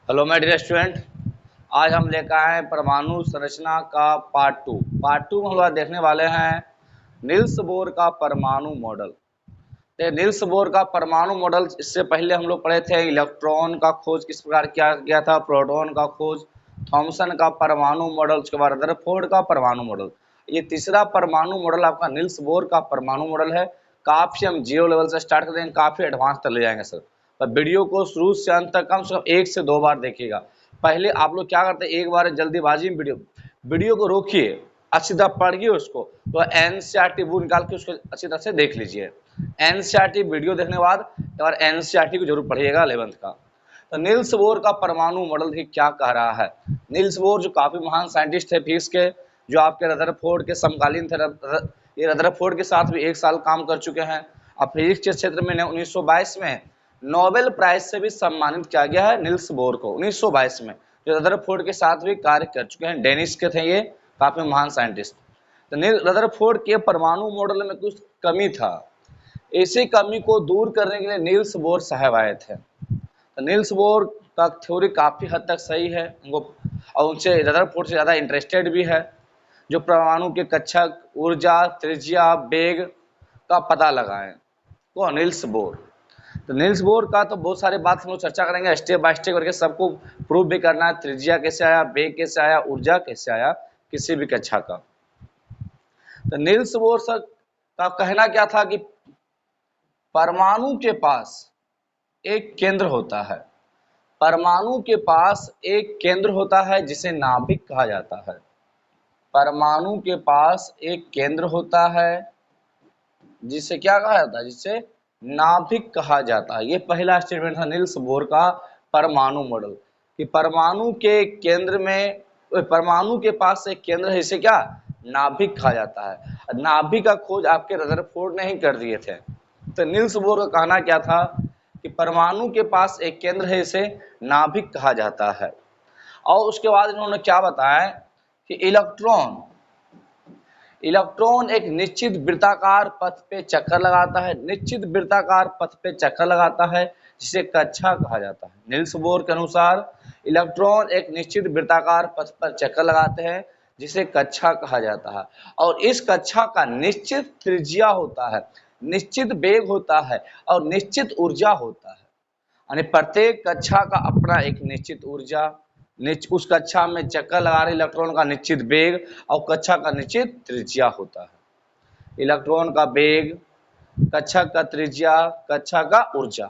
Hello my dear student. आज हम लेकर आए हैं परमाणु संरचना का पार्ट टू में हम लोग देखने वाले हैं नील्स बोर का परमाणु मॉडल। तो नील्स बोर का परमाणु मॉडल, इससे पहले हम लोग पढ़े थे इलेक्ट्रॉन का खोज किस प्रकार किया गया था, प्रोटॉन का खोज, थॉमसन का परमाणु मॉडल, उसके बाद रदरफोर्ड का परमाणु मॉडल। ये तीसरा परमाणु मॉडल आपका नील्स बोर का परमाणु मॉडल है। काफी हम 0 लेवल से स्टार्ट कर देंगे, काफी एडवांस तक ले जाएंगे सर। पर वीडियो को शुरू से अंत तक कम से कम 1 से 2 बार देखिएगा। पहले आप लोग क्या करते हैं, एक बार जल्दीबाजी में वीडियो को रोकिए, अच्छी तरह पढ़िए उसको, तो एनसीईआरटी बुक निकाल के उसको अच्छी तरह से देख लीजिए। एनसीईआरटी वीडियो देखने के बाद एक बार एनसीईआरटी को जरूर पढ़िएगा 11th का। तो नील्स बोर का परमाणु मॉडल ही क्या कह रहा है। नील्स बोर जो काफी महान साइंटिस्ट थे फिजिक्स के, जो आपके रदरफोर्ड के समकालीन थे। ये रदरफोर्ड के साथ भी 1 साल काम कर चुके हैं। अब फिजिक्स के क्षेत्र में 1922 में नोबेल प्राइज से भी सम्मानित किया गया है नील्स बोर को, 1922 में, जो रदरफोर्ड के साथ भी कार्य कर चुके हैं। डेनिश के थे ये, काफी महान साइंटिस्ट। तो रदरफोर्ड के परमाणु मॉडल में कुछ कमी था, इसी कमी को दूर करने के लिए नील्स बोर साहब आए थे। तो नील्स बोर का थ्योरी काफी हद तक सही है उनको, और उनसे रदरफोर्ड से ज्यादा इंटरेस्टेड भी है, जो परमाणु के कक्षक, ऊर्जा, त्रिज्या, वेग का पता लगाएं। कौन? Niels Bohr. तो नील्स बोर का तो बहुत सारी बात हम लोग चर्चा करेंगे, स्टेप बाय स्टेप करके सबको प्रूव भी करना है। त्रिज्या कैसे आया, वेग कैसे आया, ऊर्जा कैसे आया किसी भी कक्षा का। तो नील्स बोर सर का कहना क्या था कि परमाणु के पास एक केंद्र होता है, परमाणु के पास एक केंद्र होता है जिसे नाभिक कहा जाता है। परमाणु के पास एक केंद्र होता है जिसे क्या कहा जाता है, जिसे नाभिक कहा जाता है। ये पहला स्टेटमेंट था नील्स बोर का परमाणु मॉडल, कि परमाणु के केंद्र में, परमाणु के पास एक केंद्र है जिसे क्या नाभिक कहा जाता है। नाभिक का खोज आपके रदरफोर्ड ने ही कर दिए थे। तो नील्स बोर का कहना क्या था कि परमाणु के पास एक केंद्र है जिसे नाभिक कहा जाता है। और उसके बाद इन्होंने क्या बताया कि इलेक्ट्रॉन एक निश्चित वृत्ताकार पथ पे चक्कर लगाता है, निश्चित वृत्ताकार पथ पे चक्कर लगाता है जिसे कक्षा कहा जाता है। नील्स बोर के अनुसार इलेक्ट्रॉन एक निश्चित वृत्ताकार पथ पर चक्कर लगाते हैं जिसे कक्षा कहा जाता है, और इस कक्षा का निश्चित त्रिज्या होता है, निश्चित वेग होता है और निश्चित ऊर्जा होता है। यानी प्रत्येक कक्षा का अपना एक निश्चित ऊर्जा, उस कक्षा में चक्कर लगा रहे इलेक्ट्रॉन का निश्चित वेग और कक्षा का निश्चित त्रिज्या होता है। इलेक्ट्रॉन का वेग, कक्षा का त्रिज्या, कक्षा का ऊर्जा।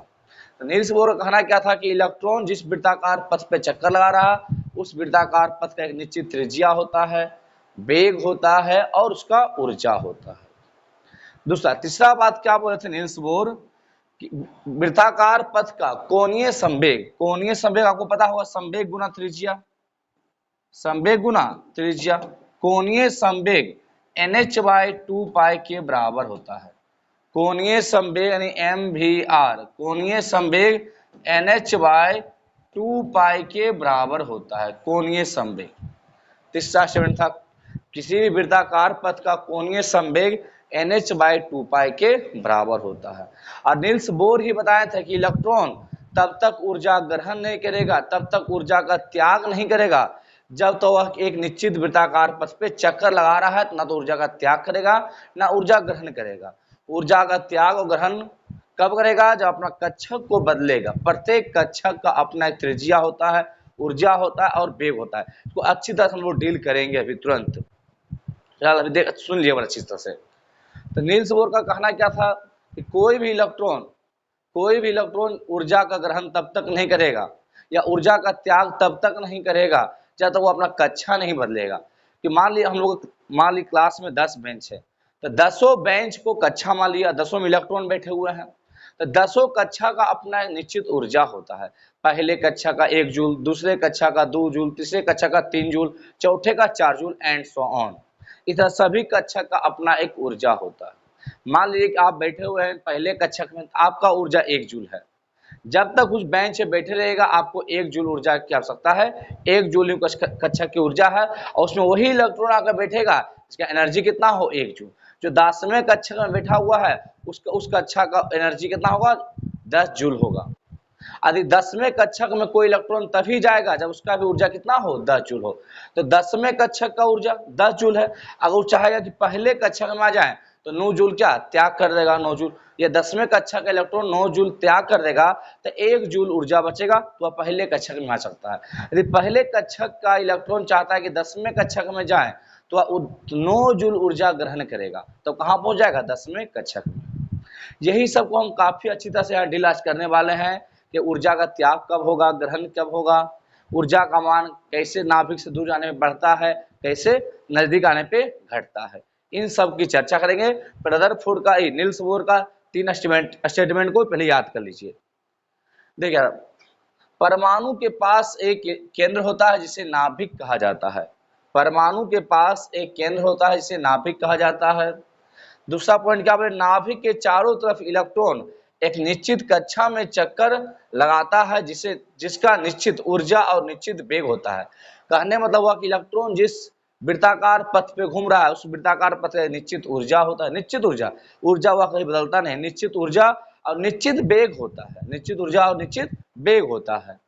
तो नील्स बोर का कहना क्या था कि इलेक्ट्रॉन जिस वृत्ताकार पथ पे चक्कर लगा रहा, उस वृत्ताकार पथ का एक निश्चित त्रिज्या होता है, वेग होता है और उसका ऊर्जा होता है। दूसरा, तीसरा बात क्या बोले थे नील्स बोर, वृत्ताकार पथ का कोणीय संवेग, कोणीय संवेग आपको पता होगा, संवेग गुना त्रिज्या, संवेग गुना त्रिज्या, कोणीय संवेग NH/2 पाई के बराबर होता है। कोणीय संवेग यानी MVR, कोणीय संवेग NH/2 पाई के बराबर होता है, कोणीय संवेग। तीसरा स्टेटमेंट था किसी भी वृत्ताकार पथ का कोणीय संवेग NH/2 पाई के बराबर होता है। और नील्स बोर ही बताया था कि इलेक्ट्रॉन तब तक ऊर्जा ग्रहण नहीं करेगा, तब तक ऊर्जा का त्याग नहीं करेगा जब तो वह एक निश्चित वृत्ताकार पथ पे चक्कर लगा रहा है, ना तो ऊर्जा का त्याग करेगा ना ऊर्जा ग्रहण करेगा। ऊर्जा का त्याग और ग्रहण कब करेगा? जब अपना कक्षक को बदलेगा। प्रत्येक कक्षक का अपना एक त्रिज्या होता है, ऊर्जा होता है और वेग होता है। इसको अच्छी तरह से हम लोग डील करेंगे अभी तुरंत। फिलहाल अभी देख सुन लिए अच्छी तरह से। तो नील्स बोर का कहना क्या था कि कोई भी इलेक्ट्रॉन ऊर्जा का ग्रहण तब तक नहीं करेगा या ऊर्जा का त्याग तब तक नहीं करेगा जब तक वो अपना कक्षा नहीं बदलेगा। कि मान ली क्लास में 10 बेंच है, तो 10 बेंच को कक्षा मान लिया, 10 में इलेक्ट्रॉन बैठे हुए हैं, तो 10 कक्षा का अपना निश्चित ऊर्जा होता है। पहले कक्षा का 1 जूल, दूसरे कक्षा का 2 जूल, तीसरे कक्षा का 3 जूल, चौथे का 4 जूल एंड सो ऑन। इधर सभी कक्षक का अपना एक ऊर्जा होता है। मान लीजिए कि आप बैठे हुए हैं पहले कक्षक में, आपका ऊर्जा 1 जूल है। जब तक उस बेंच पे बैठे रहेगा आपको 1 जूल ऊर्जा की आवश्यकता है, 1 जूल कक्षक की ऊर्जा है, और उसमें वही इलेक्ट्रॉन आकर बैठेगा इसका एनर्जी कितना हो, 1 जूल। जो 10वें कक्षक में बैठा हुआ है उस कक्षा का एनर्जी कितना होगा, 10 जूल होगा। यदि 10वें कक्षक में कोई इलेक्ट्रॉन तभी जाएगा जब उसका भी ऊर्जा कितना हो, 10 जूल हो। तो 10वें कक्षक का ऊर्जा 10 जूल है। अगर वो चाहेगा कि पहले कक्षक में आ जाए तो 9 जूल क्या त्याग कर देगा, 9 जूल। ये 10वें कक्षक का इलेक्ट्रॉन 9 जूल त्याग कर देगा तो 1 जूल ऊर्जा बचेगा, तो वह पहले कक्षक में आ सकता है। यदि पहले कक्षक का इलेक्ट्रॉन चाहता है कि 10वें कक्षक में जाए तो वह 9 जूल ऊर्जा ग्रहण करेगा, तो कहाँ पहुंच जाएगा, 10वें कक्षक में। यही सब को हम काफी अच्छी तरह से यहाँ डील आज करने वाले हैं कि ऊर्जा का त्याग कब होगा, ग्रहण कब होगा, ऊर्जा का मान कैसे नाभिक से दूर जाने में बढ़ता है, कैसे नजदीक आने पे घटता है, इन सब की चर्चा करेंगे। रदरफोर्ड का नील्स बोर का 3 स्टेटमेंट को पहले याद कर लीजिए। देखिए, परमाणु के पास एक केंद्र होता है जिसे नाभिक कहा जाता है। परमाणु के पास एक केंद्र होता है जिसे नाभिक कहा जाता है। दूसरा पॉइंट क्या बोले, नाभिक के चारों तरफ इलेक्ट्रॉन एक निश्चित कक्षा में चक्कर लगाता है जिसका निश्चित ऊर्जा और निश्चित वेग होता है। कहने मतलब हुआ कि इलेक्ट्रॉन जिस वृत्ताकार पथ पे घूम रहा है उस वृत्ताकार पथ में निश्चित ऊर्जा होता है, निश्चित ऊर्जा हुआ कहीं बदलता नहीं, निश्चित ऊर्जा और निश्चित वेग होता है, निश्चित ऊर्जा और निश्चित वेग होता है।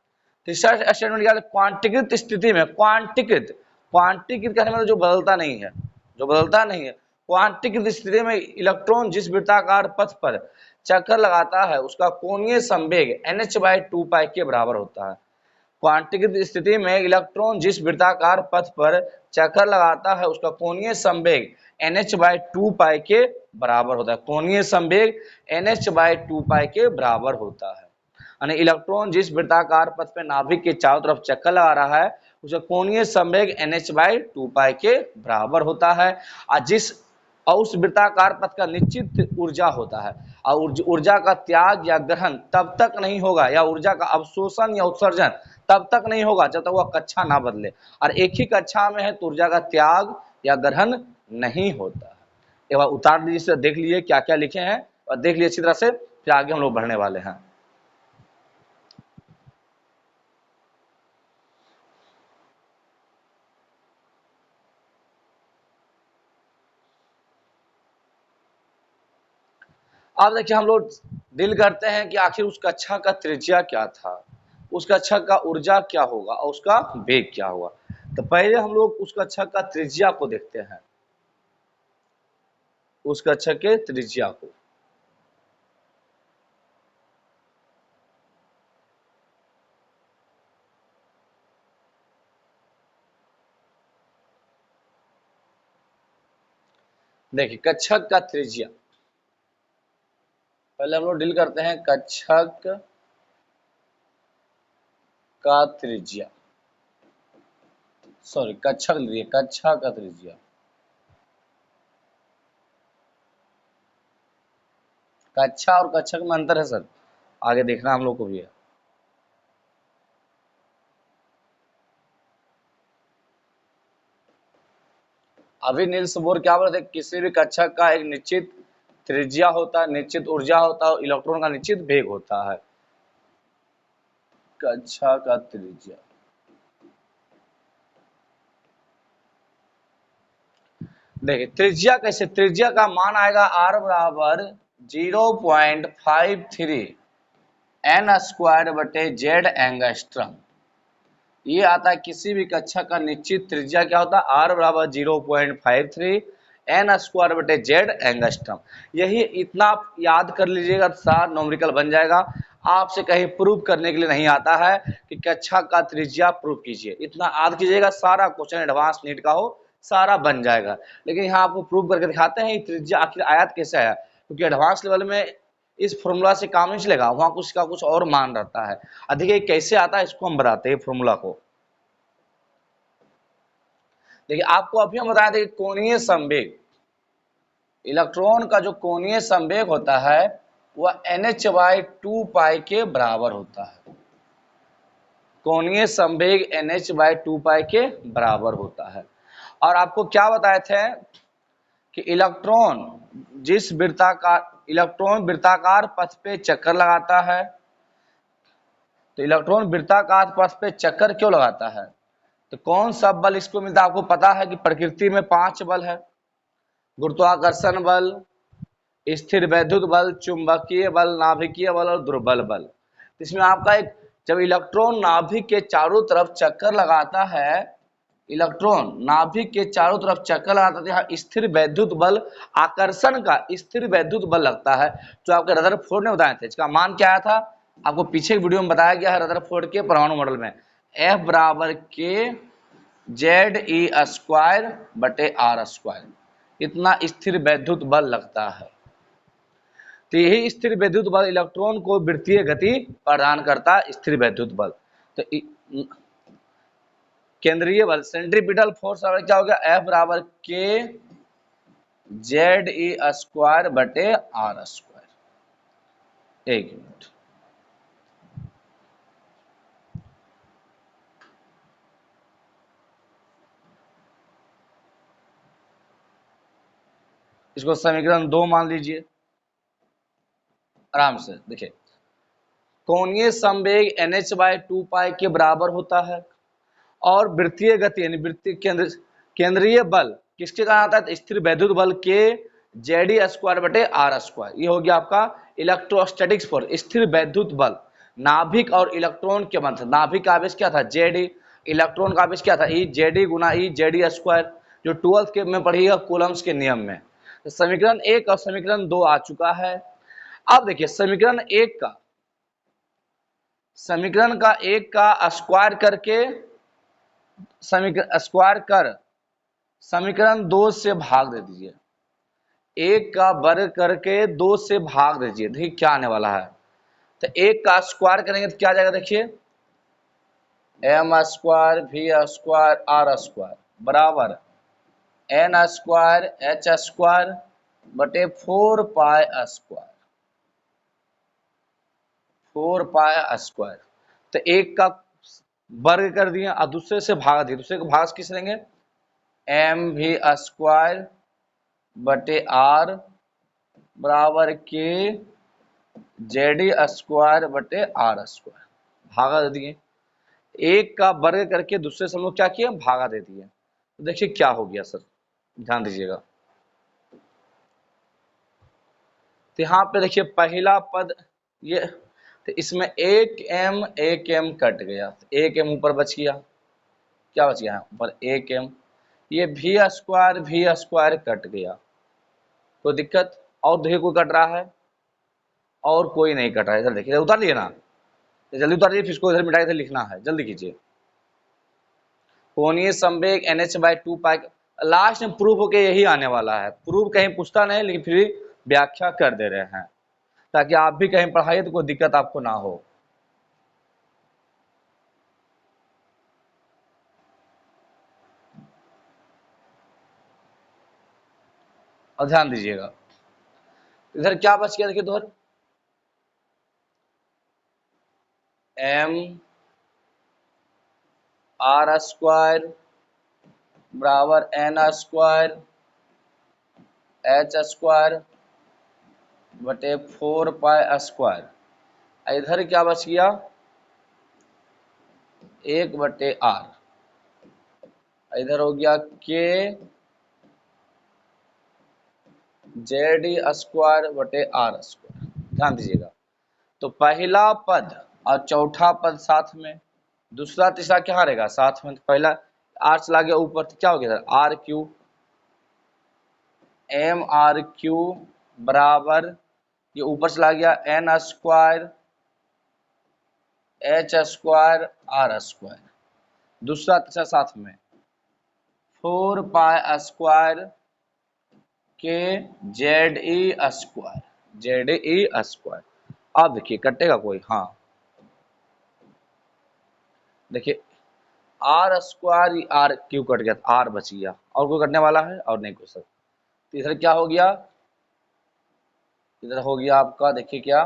तीसरा स्टेटमेंट क्या है, क्वांटीकृत स्थिति में, क्वांटीकृत कहने मतलब जो बदलता नहीं है, जो बदलता नहीं है। क्वांटीकृत स्थिति में इलेक्ट्रॉन जिस वृत्ताकार पथ पर चक्कर लगाता है उसका कोणीय संवेग nh/2π के बराबर होता है। क्वांटीकृत स्थिति में इलेक्ट्रॉन जिस वृत्ताकार पथ पर चक्कर लगाता है उसका कोणीय संवेग nh/2π के बराबर होता है। कोणीय संवेग nh/2π के बराबर होता है। यानी इलेक्ट्रॉन जिस वृत्ताकार पथ पे नाभिक के चारों तरफ चक्कर लगा रहा है उसका कोणीय संवेग nh/2π के बराबर होता है। और उस वृत्ताकार पथ का निश्चित ऊर्जा होता है और ऊर्जा का त्याग या ग्रहण तब तक नहीं होगा, या ऊर्जा का अवशोषण या उत्सर्जन तब तक नहीं होगा जब तक वह कक्षा ना बदले। और एक ही कक्षा में है तो ऊर्जा का त्याग या ग्रहण नहीं होता है। एक बार उतार लीजिए, देख लीजिए क्या क्या लिखे हैं और देख लीजिए अच्छी तरह से, फिर आगे हम लोग बढ़ने वाले हैं। अब देखिए हम लोग डील करते हैं कि आखिर उस कक्षा का त्रिज्या क्या था, उस कक्षा का ऊर्जा क्या होगा और उसका वेग क्या होगा। तो पहले हम लोग उस कक्षा का त्रिज्या को देखते हैं, उस कक्षा के त्रिज्या को। देखिए कक्षक का त्रिज्या, पहले हम लोग डील करते हैं कक्षक का त्रिज्या, सॉरी कक्षक लीजिए, कक्षा का त्रिज्या। कक्षा और कक्षक में अंतर है सर, आगे देखना हम लोग को भी है। अभी नील्स बोर क्या बोलते हैं, किसी भी कक्षक का एक निश्चित त्रिज्या होता है, निश्चित ऊर्जा होता है, इलेक्ट्रॉन का निश्चित वेग होता है। कक्षा का त्रिज्या, देखिए त्रिज्या कैसे, त्रिज्या का मान आएगा r बराबर 0.53 n² z एंगस्ट्रम। ये आता है किसी भी कक्षा का निश्चित त्रिज्या क्या होता है, r बराबर 0.53 n² z एंगस्ट्रम। यही इतना आप याद कर लीजिएगा, सारा न्यूमेरिकल बन जाएगा। आपसे कहीं प्रूव करने के लिए नहीं आता है कि कक्षा का त्रिज्या प्रूव कीजिए, इतना याद कीजिएगा, सारा क्वेश्चन एडवांस नीट का हो सारा बन जाएगा। लेकिन यहाँ आपको प्रूव करके दिखाते हैं त्रिज्या आखिर आयात कैसे आया, क्योंकि एडवांस लेवल में इस फॉर्मूला से काम नहीं चलेगा, वहां कुछ का कुछ और मान रहता है। अधिक कैसे आता है इसको हम बताते हैं फॉर्मूला को। देखिए आपको अभी हम बताए थे कोणीय संवेग, इलेक्ट्रॉन का जो कोणीय संवेग होता है वह nh/2π के बराबर होता है। कोणीय संवेग nh/2π के बराबर होता है। और आपको क्या बताए थे कि इलेक्ट्रॉन वृत्ताकार पथ पे चक्कर लगाता है। तो इलेक्ट्रॉन वृत्ताकार पथ पे चक्कर क्यों लगाता है, तो कौन सा बल इसको मिलता है, आपको पता है कि प्रकृति में 5 बल है, गुरुत्वाकर्षण बल, स्थिर वैद्युत बल, चुंबकीय बल, नाभिकीय बल और दुर्बल बल। इसमें आपका एक, जब इलेक्ट्रॉन नाभिक के चारों तरफ चक्कर लगाता है, इलेक्ट्रॉन नाभिक के चारों तरफ चक्कर लगाता है, यहाँ स्थिर वैद्युत बल, आकर्षण का स्थिर वैद्युत बल लगता है, जो आपके रदरफोर्ड ने बताए थे। इसका मान क्या आया था, आपको पीछे की वीडियो में बताया गया है रदरफोर्ड के परमाणु मॉडल में, F बराबर के ZE² बटे R², इतना स्थिर वैद्युत बल लगता है। तो यही स्थिर वैद्युत बल इलेक्ट्रॉन को वृत्तीय गति प्रदान करता है, स्थिर वैद्युत बल। तो केंद्रीय बल सेंट्रीपिटल फोर्स क्या हो गया, F बराबर के ZE² बटे R²। एक मिनट, इसको समीकरण 2 मान लीजिए आराम से। देखिए कोणीय संवेग NH/2π के बराबर होता है, और वृत्तीय गति यानी वृत्तीय केंद्रीय बल किसके कहा जाता है, स्थिर वैद्युत बल के ZE² बटे R²। ये हो गया आपका इलेक्ट्रोस्टैटिक्स फोर्स, स्थिर वैद्युत बल नाभिक और इलेक्ट्रॉन के मध्य। नाभिक का आवेश क्या था, Ze, इलेक्ट्रॉन का आवेश क्या था, E, Ze गुना E ZE², जो 12th के में पढ़िएगा कूलम्स के नियम में। तो समीकरण 1 और समीकरण 2 आ चुका है। अब देखिए समीकरण 1 का स्क्वायर करके, स्क्वायर कर समीकरण 2 से भाग दे दीजिए, 1 का वर्ग करके 2 से भाग दीजिए, देखिए क्या आने वाला है। तो 1 का स्क्वायर करेंगे तो क्या आ जाएगा, देखिए M² V² R² बराबर N² H² बटे 4π²। तो 1 का वर्ग कर दिया और दूसरे से भाग दिया, दूसरे को भाग किस लेंगे, MV² बटे R बराबर के ZE² बटे R², भागा दे दिए। 1 का वर्ग करके दूसरे से हम लोग क्या किए, भागा दे दिए। तो देखिए क्या हो गया सर, ध्यान दीजिएगा। तो यहाँ पे देखिए पहला पद ये, तो इसमें 1m कट गया, 1m ऊपर बच गया, क्या बच गया ऊपर 1m, ये V² कट गया, कोई दिक्कत, और देखिए कोई कट रहा है, और कोई नहीं कट रहा है। इधर देखिए उतार लिए ना, जल्दी उतारिए, फिर इसको इधर मिटा के लिखना है, जल्दी कीजिए। कोणीय संवेग NH/2π, लास्ट में प्रूफ होके यही आने वाला है। प्रूफ कहीं पूछता नहीं, लेकिन फिर व्याख्या कर दे रहे हैं ताकि आप भी कहीं पढ़ाइए तो कोई दिक्कत आपको ना हो। और ध्यान दीजिएगा इधर क्या बच गया, देखिए इधर MR² बराबर N² H² बटे 4π²। इधर क्या बच गया, 1 बटे R, इधर हो गया के ZE² बटे R²। ध्यान दीजिएगा, तो पहला पद और चौथा पद साथ में, दूसरा तीसरा क्या रहेगा साथ में। पहला R चला गया ऊपर, तो क्या हो गया RQ, MRQ बराबर, ये ऊपर चला गया N² H² R², दूसरा तीसरा साथ में 4π² के ZE²। अब देखिए कटेगा कोई, हाँ देखिए R² RQ कट गया, R बच गया, और कोई कटने वाला है और नहीं कुछ सर। तो इधर क्या हो गया, इधर हो गया आपका, देखिए क्या,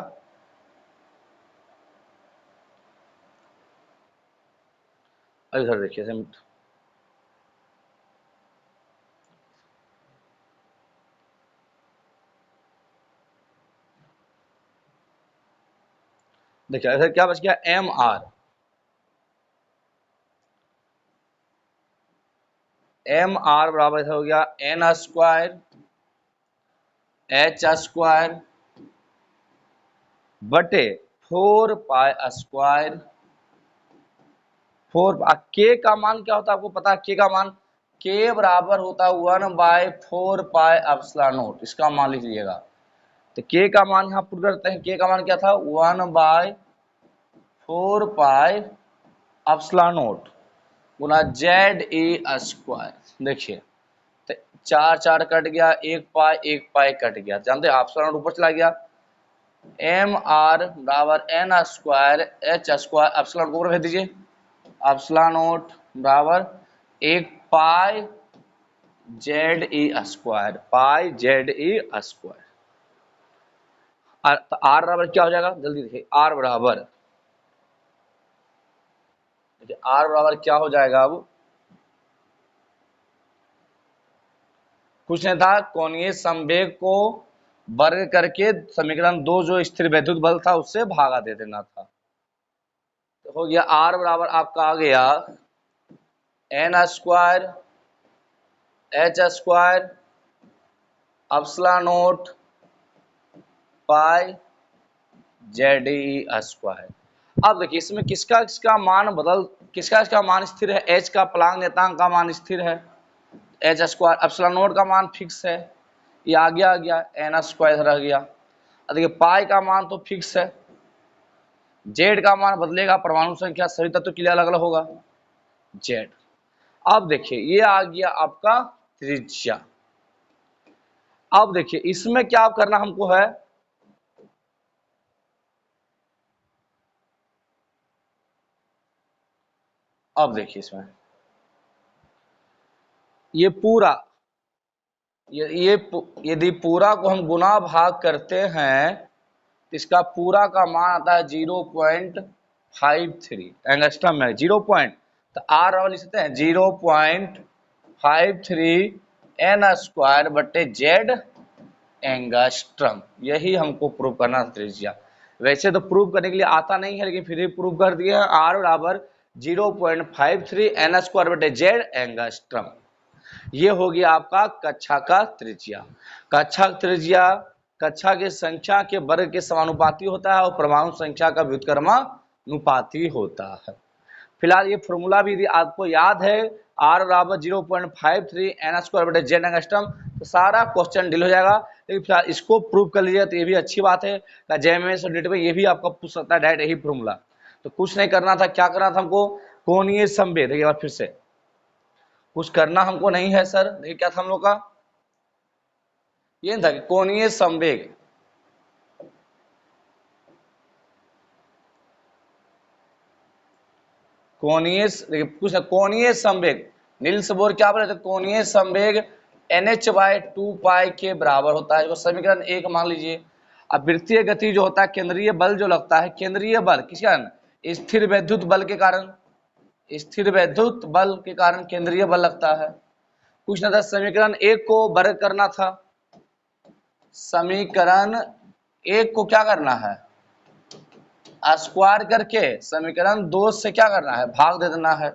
इधर देखिए देखिए इधर क्या बच गया, MR बराबर इधर हो गया N² H² बटे 4 पाई स्क्वायर 4 के का मान क्या होता है आपको पता है के का मान के बराबर होता है 1/4 पाई एप्सिलॉन नॉट। इसका मान लिख लीजिएगा। तो के का मान यहाँ पुट करते हैं। के का मान क्या था 1/4 pi epsilon not Guna Z A square. देखिए तो 4 4 कट गया, 1 पाई कट गया। जानते हैं एप्सिलॉन नॉट ऊपर चला गया। एम आर बराबर N square H square epsilon nought को भेज दीजिए। एप्सिलॉन नॉट बराबर 1 pi Z E square pi Z E square. तो आर बराबर क्या हो जाएगा जल्दी देखिए। आर बराबर देखिए आर बराबर क्या हो जाएगा। अब कुछ नहीं था, कोणीय संवेग को वर्ग करके समीकरण 2 जो स्थिर वैद्युत बल था उससे भागा दे देना था। तो हो गया आर बराबर आपका आ गया N square H square epsilon nought pi Z E square. अब देखिए इसमें किसका मान किसका मान स्थिर है। एच का प्लांक नियतांक का मान स्थिर है एच स्क्वायर। एप्सिलॉन नॉट का मान फिक्स है, ये आ गया एन स्क्वायर रह गया। देखिए पाई का मान तो फिक्स है, जेड का मान बदलेगा, परमाणु संख्या सभी तत्व के लिए अलग अलग होगा जेड। अब देखिए ये आ गया आपका त्रिज्या। अब देखिए इसमें क्या करना हमको है। अब देखिए इसमें ये पूरा ये यदि पूरा को हम गुना भाग करते हैं इसका पूरा का मान आता है 0.53 एंगस्ट्रम में 0 पॉइंट। तो आर और लिख सकते हैं 0.53 एन स्क्वायर बटे जेड एंगस्ट्रम। यही हमको प्रूव करना त्रिज्या। वैसे तो प्रूव करने के लिए आता नहीं है लेकिन फिर भी प्रूव कर दिया है। आर बराबर 0.53 एन स्क्वायर बटे जेड एंगस्ट्रम। ये हो गया आपका कक्षा का त्रिज्या। कक्षा त्रिज्या कक्षा की संख्या के वर्ग के समानुपाती होता है और परमाणु संख्या का व्युत्क्रमानुपाती होता है। फिलहाल ये फॉर्मूला भी यदि आपको याद है आर बराबर 0.53 एन स्क्वायर बटे जेड एंगस्ट्रम तो सारा क्वेश्चन डील हो जाएगा। लेकिन फिलहाल इसको प्रूव कर लीजिए तो ये भी अच्छी बात है। जेएमएस और नेट में ये भी आपका पूछ सकता है डायरेक्ट यही फॉर्मूला। तो कुछ नहीं करना था, क्या करना था हमको कोणीय संवेग। देखिए बार फिर से कुछ करना हमको नहीं है सर। देखिए क्या था हम लोग का ये था कि कोणीय संवेग कोणीय संवेग नील्स बोर क्या बोले थे कोणीय संवेग NH/2 पाई के बराबर होता है। समीकरण 1 मान लीजिए। अब वृत्तीय गति जो होता है केंद्रीय बल जो लगता है, केंद्रीय बल किस कारण स्थिर वैद्युत बल के कारण, स्थिर वैद्युत बल के कारण केंद्रीय बल लगता है। पूछना था समीकरण 1 को वर्ग करना था। समीकरण 1 को क्या करना है स्क्वायर करके समीकरण 2 से क्या करना है भाग दे देना है।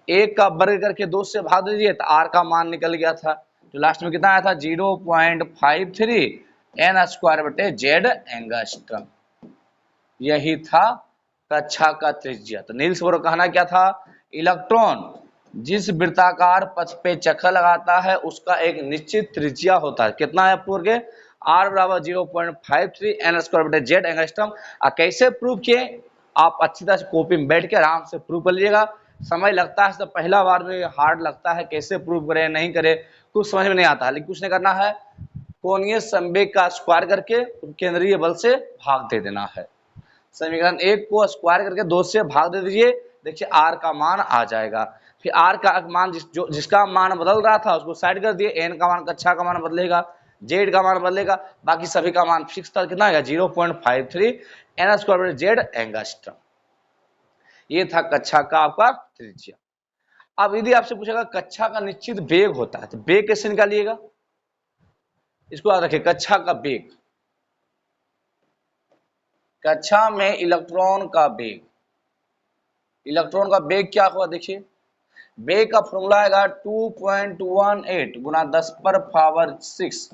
1 का वर्ग करके 2 से भाग दे दीजिए तो आर का मान निकल गया था जो लास्ट में कितना आया था 0.53 एन स्क्वायर बटे जेड एंगस्ट्रम। यही था कक्षा का त्रिज्या। तो नील्स बोर कहना क्या था इलेक्ट्रॉन जिस वृत्ताकार पथ पे चक्कर लगाता है उसका एक निश्चित त्रिज्या होता है। कितना है पूरे आर बराबर 0.53 एन स्क्वायर बटे जेड एंगस्ट्रम। कैसे प्रूव किए आप अच्छी तरह से कॉपी में बैठ के आराम से प्रूव कर लीजिएगा। समय लगता है तो पहला बार में हार्ड लगता है, कैसे प्रूव करें नहीं करें कुछ समझ में नहीं आता है। लेकिन कुछ नहीं करना है, कोणीय संवेग का स्क्वायर करके केंद्रीय बल से भाग दे देना है। समीकरण 1 को स्क्वायर करके 2 से भाग दे दीजिए, देखिए आर का मान आ जाएगा। फिर आर का मान जिसका मान बदल रहा था उसको साइड कर दिए। एन का मान कक्षा का मान बदलेगा, जेड का मान बदलेगा, बाकी सभी का मान फिक्स था। कितना आएगा 0.53 एन स्क्वायर जेड एंगस्ट्रम। ये था कक्षा का आपका त्रिज्या। अब यदि आपसे पूछेगा कक्षा का निश्चित वेग होता है तो वेग कैसे निकालिएगा, इसको याद रखिए। कक्षा का वेग, कक्षा में इलेक्ट्रॉन का वेग, इलेक्ट्रॉन का वेग क्या हुआ देखिए। वेग का फॉर्मूला आएगा 2.18 गुना 10⁻⁶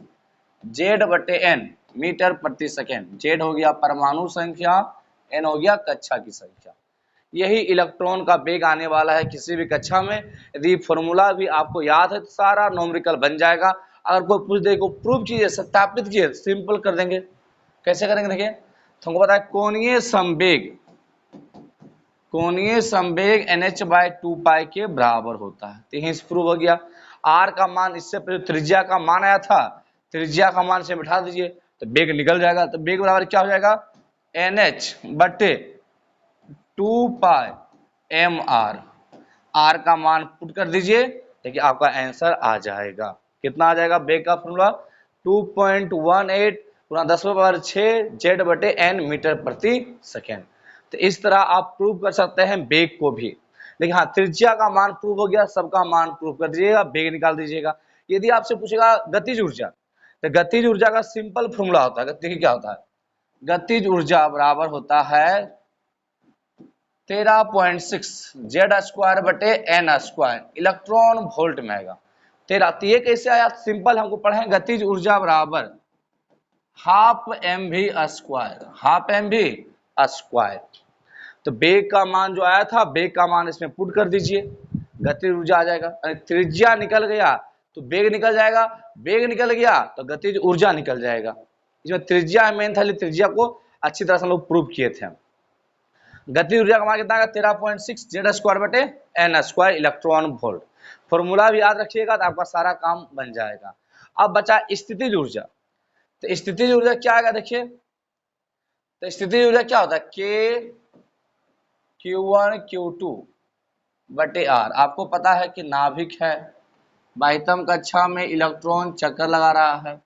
जेड बटे एन। मीटर प्रति सेकेंड। जेड हो गया परमाणु संख्या, एन हो गया कक्षा की संख्या। यही इलेक्ट्रॉन का वेग आने वाला है किसी भी कक्षा में। यदि फॉर्मूला भी आपको याद है तो सारा न्यूमेरिकल बन जाएगा। अगर कोई पूछ दे को प्रूव कीजिए, सत्यापित कीजिए, सिंपल कर देंगे। कैसे करेंगे देखिए, तुमको पता है कोणीय संवेग, कोणीय संवेग NH/2 पाई के बराबर होता है। तो यही प्रूव हो गया। आर का मान, इससे पहले त्रिज्या का मान आया था, त्रिज्या का मान से बिठा दीजिए तो वेग निकल जाएगा। तो वेग बराबर क्या हो जाएगा, NH/2 पाई mr। आर का मान पुट कर दीजिए, देखिए आपका आंसर आ जाएगा। कितना आ जाएगा वेग का फॉर्मूला, 2.18 गुणा 10⁻6 Z/n मीटर प्रति सेकेंड। तो इस तरह आप प्रूव कर सकते हैं वेग को भी। लेकिन हाँ, त्रिज्या का मान प्रूव हो गया, सबका मान प्रूव कर दीजिएगा, वेग निकाल दीजिएगा। यदि आपसे पूछेगा गतिज ऊर्जा, तो गतिज ऊर्जा का सिंपल फॉर्मूला होता है। देखिए क्या होता है, गतिज ऊर्जा बराबर होता है 13.6 Z²/n² इलेक्ट्रॉन वोल्ट में आएगा 13। तो ये कैसे आया, सिंपल हमको पढ़े, गतिज ऊर्जा बराबर हाफ mv²। तो वेग का मान जो आया था, वेग का मान इसमें पुट कर दीजिए, गतिज ऊर्जा आ जाएगा। त्रिज्या निकल गया तो वेग निकल जाएगा, वेग निकल गया तो गतिज ऊर्जा निकल जाएगा। इसमें त्रिज्या मेन था, त्रिज्या को अच्छी तरह से हम लोग प्रूव किए थे। गतिज ऊर्जा का मान कितना है, 13.6 Z²/n² इलेक्ट्रॉन वोल्ट। फॉर्मूला भी याद रखिएगा तो आपका सारा काम बन जाएगा। अब बचा स्थितिज ऊर्जा। तो स्थितिज ऊर्जा क्या आएगा देखिए, तो स्थितिज ऊर्जा क्या होता है, K Q1 Q2/R। आपको पता है कि नाभिक है, बाह्यतम कक्षा में इलेक्ट्रॉन चक्कर लगा रहा है,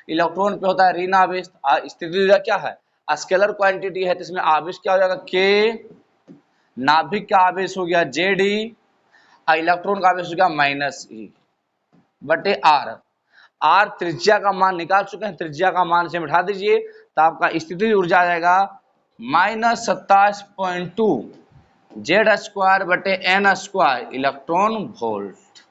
इलेक्ट्रॉन पे होता है ऋण आवेश। स्थितिज ऊर्जा क्या है, स्केलर क्वांटिटी है, तो इसमें आवेश क्या हो जाएगा, K, नाभिक का आवेश हो गया Ze, और इलेक्ट्रॉन का आवेश हो गया -E/R। R त्रिज्या का मान निकाल चुके हैं, त्रिज्या का मान से बिठा दीजिए तो आपका स्थितिज ऊर्जा आ जाएगा -27.2 Z²/n² इलेक्ट्रॉन वोल्ट।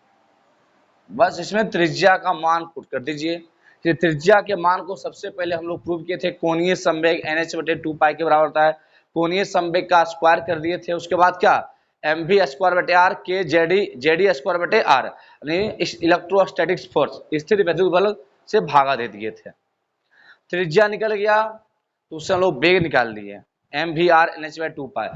बस इसमें त्रिज्या का मान पुट कर दीजिए। कि त्रिज्या के मान को सबसे पहले हम लोग प्रूव किए थे, कोणीय संवेग NH/2 पाई के बराबर होता है। कोणीय संवेग का स्क्वायर कर दिए थे, उसके बाद क्या, mv²/r के Ze²/r यानी इलेक्ट्रोस्टैटिक्स फोर्स, स्थिर विद्युत बल से भागा दे दिए थे। त्रिज्या निकल गया तो उससे हम लोग वेग निकाल लिए, mvr NH/2 पाई।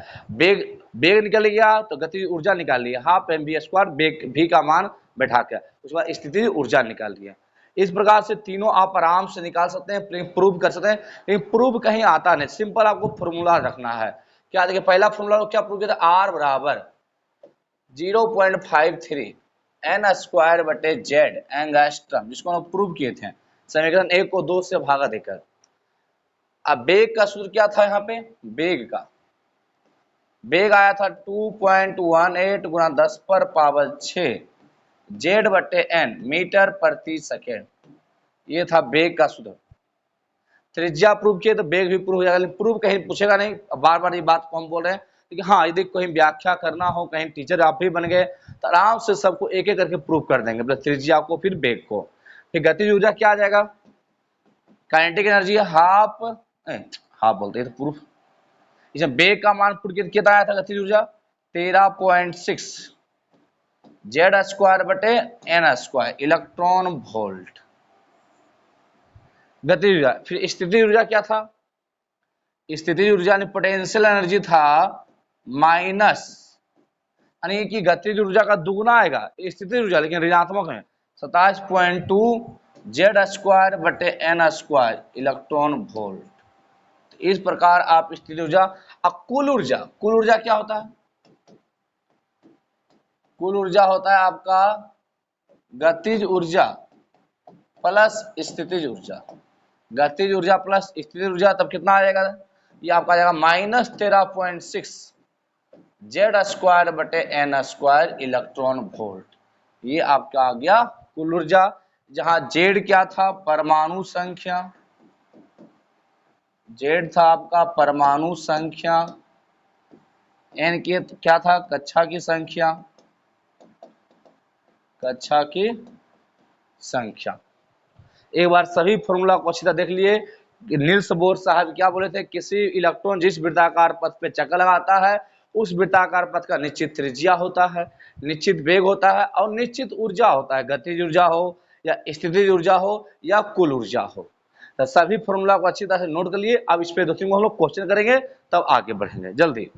वेग निकल गया तो गतिज ऊर्जा निकाल लिया, हाफ mv², वेग v का मान बैठा कर, उसके बाद स्थितिज ऊर्जा निकाल लिया। इस प्रकार से तीनों आप आराम से निकाल सकते हैं, प्रूव कर सकते हैं। लेकिन प्रूव कहीं आता नहीं, सिंपल आपको फॉर्मूला रखना है। क्या देखिए, पहला फॉर्मूला क्या प्रूव किया था, R बराबर 0.53 n² एंगस्ट्रम, जिसको हम प्रूव किए थे समीकरण 1 को 2 से भागा देकर। अब वेग का सूत्र क्या था, यहाँ पे वेग आया था 2.18 गुणा 10⁻6 Z/n मीटर प्रति सेकेंड। ये था वेग का सूत्र। त्रिज्या प्रूव किए तो वेग भी प्रूव हो जाएगा, लेकिन प्रूव कहीं पूछेगा नहीं। बार बार ये बात को हम बोल रहे हैं, लेकिन हाँ यदि कहीं व्याख्या करना हो, कहीं टीचर आप भी बन गए तो आराम से सबको एक एक करके प्रूव कर देंगे, मतलब त्रिज्या को फिर वेग को। फिर गतिज ऊर्जा क्या आ जाएगा, काइनेटिक एनर्जी हाफ बोलते हैं तो प्रूफ। इसमें वेग का मान पुट कितना आया था, गतिज ऊर्जा 13.6 Z²/n² इलेक्ट्रॉन वोल्ट गतिज ऊर्जा। फिर स्थितिज ऊर्जा क्या था, स्थितिज ऊर्जा ने पोटेंशियल एनर्जी था माइनस, यानी कि गतिज ऊर्जा का दुगुना आएगा स्थितिज ऊर्जा, लेकिन ऋणात्मक है, 27.2 Z²/n² इलेक्ट्रॉन वोल्ट। इस प्रकार आप स्थितिज ऊर्जा। कुल ऊर्जा क्या होता है, कुल ऊर्जा होता है आपका गतिज ऊर्जा प्लस स्थितिज ऊर्जा, गतिज ऊर्जा प्लस स्थितिज ऊर्जा, तब कितना आ जाएगा, ये आपका आ जाएगा -13.6 Z²/n² इलेक्ट्रॉन वोल्ट। ये आपका आ गया कुल ऊर्जा, जहां Z क्या था, परमाणु संख्या, Z था आपका परमाणु संख्या, N के क्या था, कक्षा की संख्या, एक बार सभी फॉर्मूला को अच्छी तरह देख लिए कि नील्स बोर साहब क्या बोले थे, किसी इलेक्ट्रॉन जिस वृत्ताकार पथ पे चक्कर लगाता है उस वृत्ताकार पथ का निश्चित त्रिज्या होता है, निश्चित वेग होता है और निश्चित ऊर्जा होता है, गतिज ऊर्जा हो या स्थितिज ऊर्जा हो या कुल ऊर्जा हो। तो सभी फॉर्मूला को अच्छी तरह से नोट कर लिए। अब इस पे 2-3 हम लोग क्वेश्चन करेंगे तब आगे बढ़ेंगे जल्दी।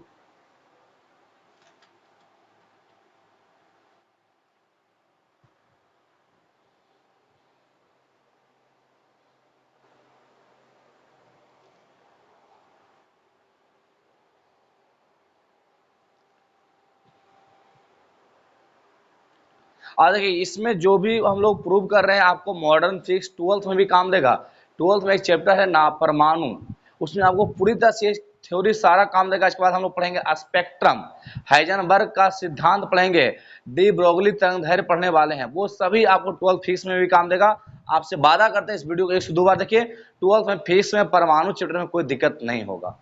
और देखिए इसमें जो भी हम लोग प्रूव कर रहे हैं आपको मॉडर्न फिजिक्स 12th में भी काम देगा। 12th में एक चैप्टर है ना परमाणु, उसमें आपको पूरी तरह से थ्योरी सारा काम देगा। इसके बाद हम लोग पढ़ेंगे स्पेक्ट्रम, हाइजेनबर्ग का सिद्धांत पढ़ेंगे, डी ब्रोगली तरंगदैर्घ्य पढ़ने वाले हैं, वो सभी आपको 12th फिजिक्स में भी काम देगा। आपसे वादा करते हैं इस वीडियो को 1 से 2 बार देखिए, 12th में फिजिक्स में परमाणु चैप्टर में कोई दिक्कत नहीं होगा।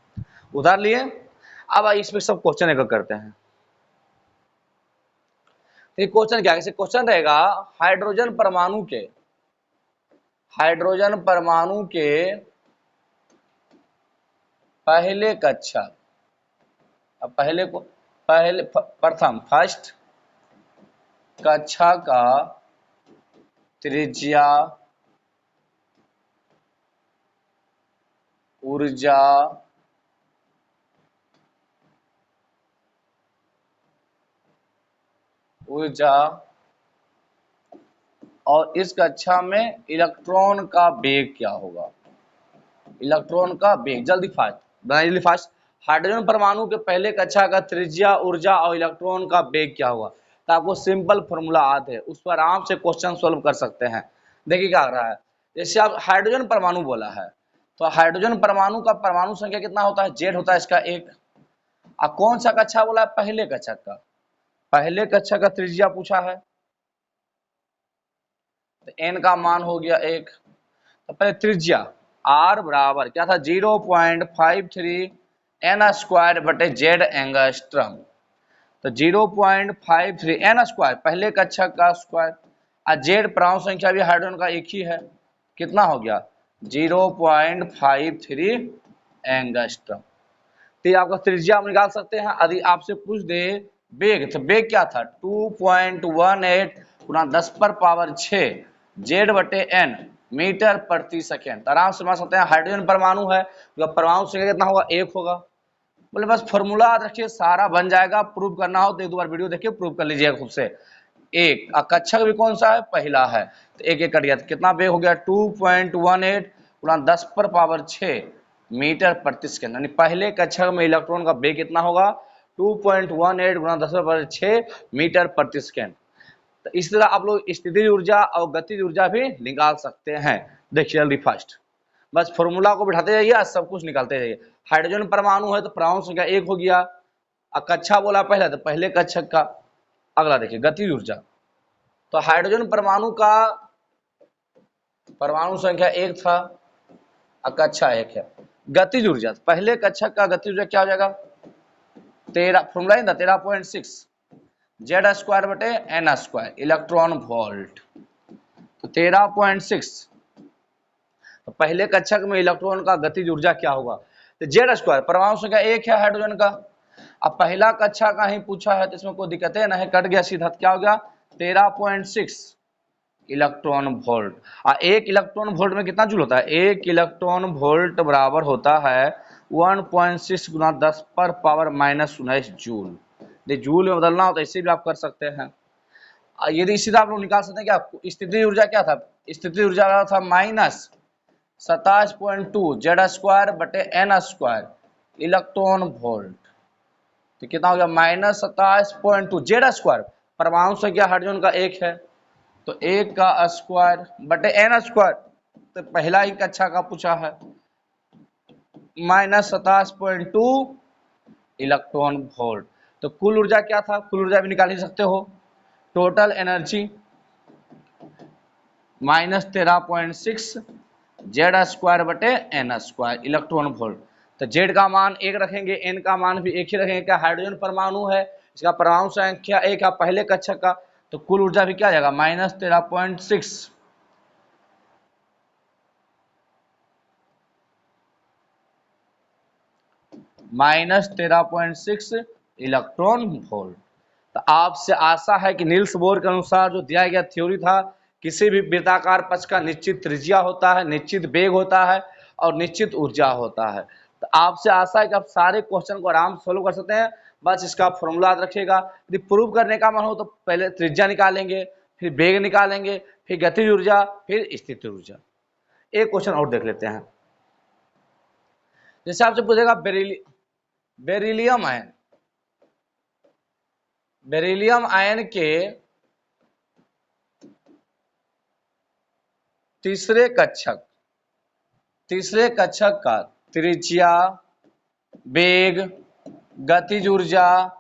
उधार लिए। अब इसमें सब क्वेश्चन एक करते हैं। ये क्वेश्चन क्या है, क्वेश्चन रहेगा हाइड्रोजन परमाणु के पहले कक्षा, अब प्रथम फर्स्ट कक्षा का त्रिज्या, ऊर्जा और इस कक्षा में इलेक्ट्रॉन का वेग क्या होगा, इलेक्ट्रॉन का वेग। जल्दी फास्ट। हाइड्रोजन परमाणु के पहले कक्षा का त्रिज्या, ऊर्जा और इलेक्ट्रॉन का वेग क्या होगा। तो आपको सिंपल फॉर्मूला याद है, उस पर आराम से क्वेश्चन सॉल्व कर सकते हैं। देखिए क्या रहा है, जैसे आप हाइड्रोजन परमाणु बोला है तो हाइड्रोजन परमाणु का परमाणु संख्या कितना होता है, जेड होता है इसका 1। अब कौन सा कक्षा बोला है, पहले कक्षा का, पहले कक्षा का त्रिज्या पूछा है तो n का मान हो गया 1। तो पहले त्रिज्या r बराबर क्या था 0.53 n स्क्वायर बटे जेड एंगस्ट्रम। तो 0.53 n स्क्वायर पहले कक्षा का स्क्वायर और जेड परमाणु संख्या भी हाइड्रोजन का एक ही है, कितना हो गया 0.53 एंगस्ट्रम। तो ये आपका त्रिज्या हम निकाल सकते हैं। यदि आपसे पूछ दे वेग, तो वेग क्या था 2.18 गुना 10 पर पावर 6 जेड बटे एन मीटर प्रति सेकेंड। आराम से समझ सकते हैं हाइड्रोजन परमाणु है तो परमाणु संख्या कितना होगा 1 होगा। बोले बस फॉर्मूला याद रखिए सारा बन जाएगा। प्रूव करना हो तो एक दो बार वीडियो देखिए, प्रूव कर लीजिएगा खुद से। एक कक्षक भी कौन सा है, पहला है, तो एक कट गया, तो कितना वेग हो गया 2.18 गुना 10 पर पावर 6 मीटर प्रति सेकेंड। यानी पहले कक्षक में इलेक्ट्रॉन का वेग कितना होगा 2.18 गुना 10 पर 6 मीटर प्रति सेकेंड। तो इस तरह आप लोग स्थितिज ऊर्जा और गतिज ऊर्जा भी निकाल सकते हैं। देखिए जल्दी फास्ट, बस फॉर्मूला को बिठाते जाइए, सब कुछ निकालते जाइए। हाइड्रोजन परमाणु है तो परमाणु संख्या 1 हो गया। कक्षा बोला पहले तो पहले कक्षक का। अगला देखिए गतिज ऊर्जा, तो हाइड्रोजन परमाणु का परमाणु संख्या 1 था, कक्षा 1 है। गतिज ऊर्जा पहले कक्षक का गतिज ऊर्जा क्या हो जाएगा 13, फॉर्मूला था 13.6 जेड स्क्वायर बटे एन स्क्वायर इलेक्ट्रॉन वोल्ट। तो 13.6, तो पहले कक्षक में इलेक्ट्रॉन का गतिज ऊर्जा क्या होगा, तो जेड स्क्वायर परमाणु संख्या 1 है हाइड्रोजन का। अब पहला कक्षा का ही पूछा है तो इसमें कोई दिक्कत है नहीं, कट गया सीधा। क्या हो गया 13.6 इलेक्ट्रॉन वोल्ट। और 1 इलेक्ट्रॉन वोल्ट में कितना जूल होता है, 1 इलेक्ट्रॉन वोल्ट बराबर होता है 1.6 गुना 10 पर पावर -19 जूल। जूल में बदलना हो तो इसे भी आप कर सकते हैं। यदि इसी तरह आप लोग निकाल सकते हैं क्या, स्थिति ऊर्जा क्या था, स्थिति ऊर्जा था -27.2 जेड स्क्वायर बटे एन स्क्वायर इलेक्ट्रॉन वोल्ट। तो कितना हो गया -27.2 जेड स्क्वायर, परमाणु संख्या हाइड्रोजन का 1 है तो 1 का स्क्वायर बटे एन स्क्वायर, तो पहला ही कक्षा का पूछा है -27.2 इलेक्ट्रॉन वोल्ट। तो कुल ऊर्जा क्या था, कुल ऊर्जा भी निकाल ही सकते हो, टोटल एनर्जी -13.6 जेड स्क्वायर बटे एन स्क्वायर इलेक्ट्रॉन वोल्ट। तो जेड का मान 1 रखेंगे, एन का मान भी 1 ही रखेंगे। क्या हाइड्रोजन परमाणु है, इसका परमाणु संख्या 1 है पहले कक्षक का, तो कुल ऊर्जा भी क्या आ जाएगा -13.6 -13.6 इलेक्ट्रॉन वोल्ट। तो आपसे आशा है कि नील्स बोर के अनुसार जो दिया गया थ्योरी था, किसी भी वृत्ताकार पक्ष का निश्चित त्रिज्या होता है, निश्चित वेग होता है और निश्चित ऊर्जा होता है। तो आपसे आशा है कि आप सारे क्वेश्चन को आराम से सोल्व कर सकते हैं। बस इसका फॉर्मूला याद रखिएगा। यदि प्रूव करने का मन हो तो पहले त्रिज्या निकालेंगे, फिर वेग निकालेंगे, फिर गतिज ऊर्जा, फिर स्थितिज ऊर्जा। एक क्वेश्चन और देख लेते हैं। जैसे आपसे पूछेगा बेरिलियम आयन, बेरिलियम आयन के तीसरे कक्षक का त्रिज्या, वेग, गतिज ऊर्जा,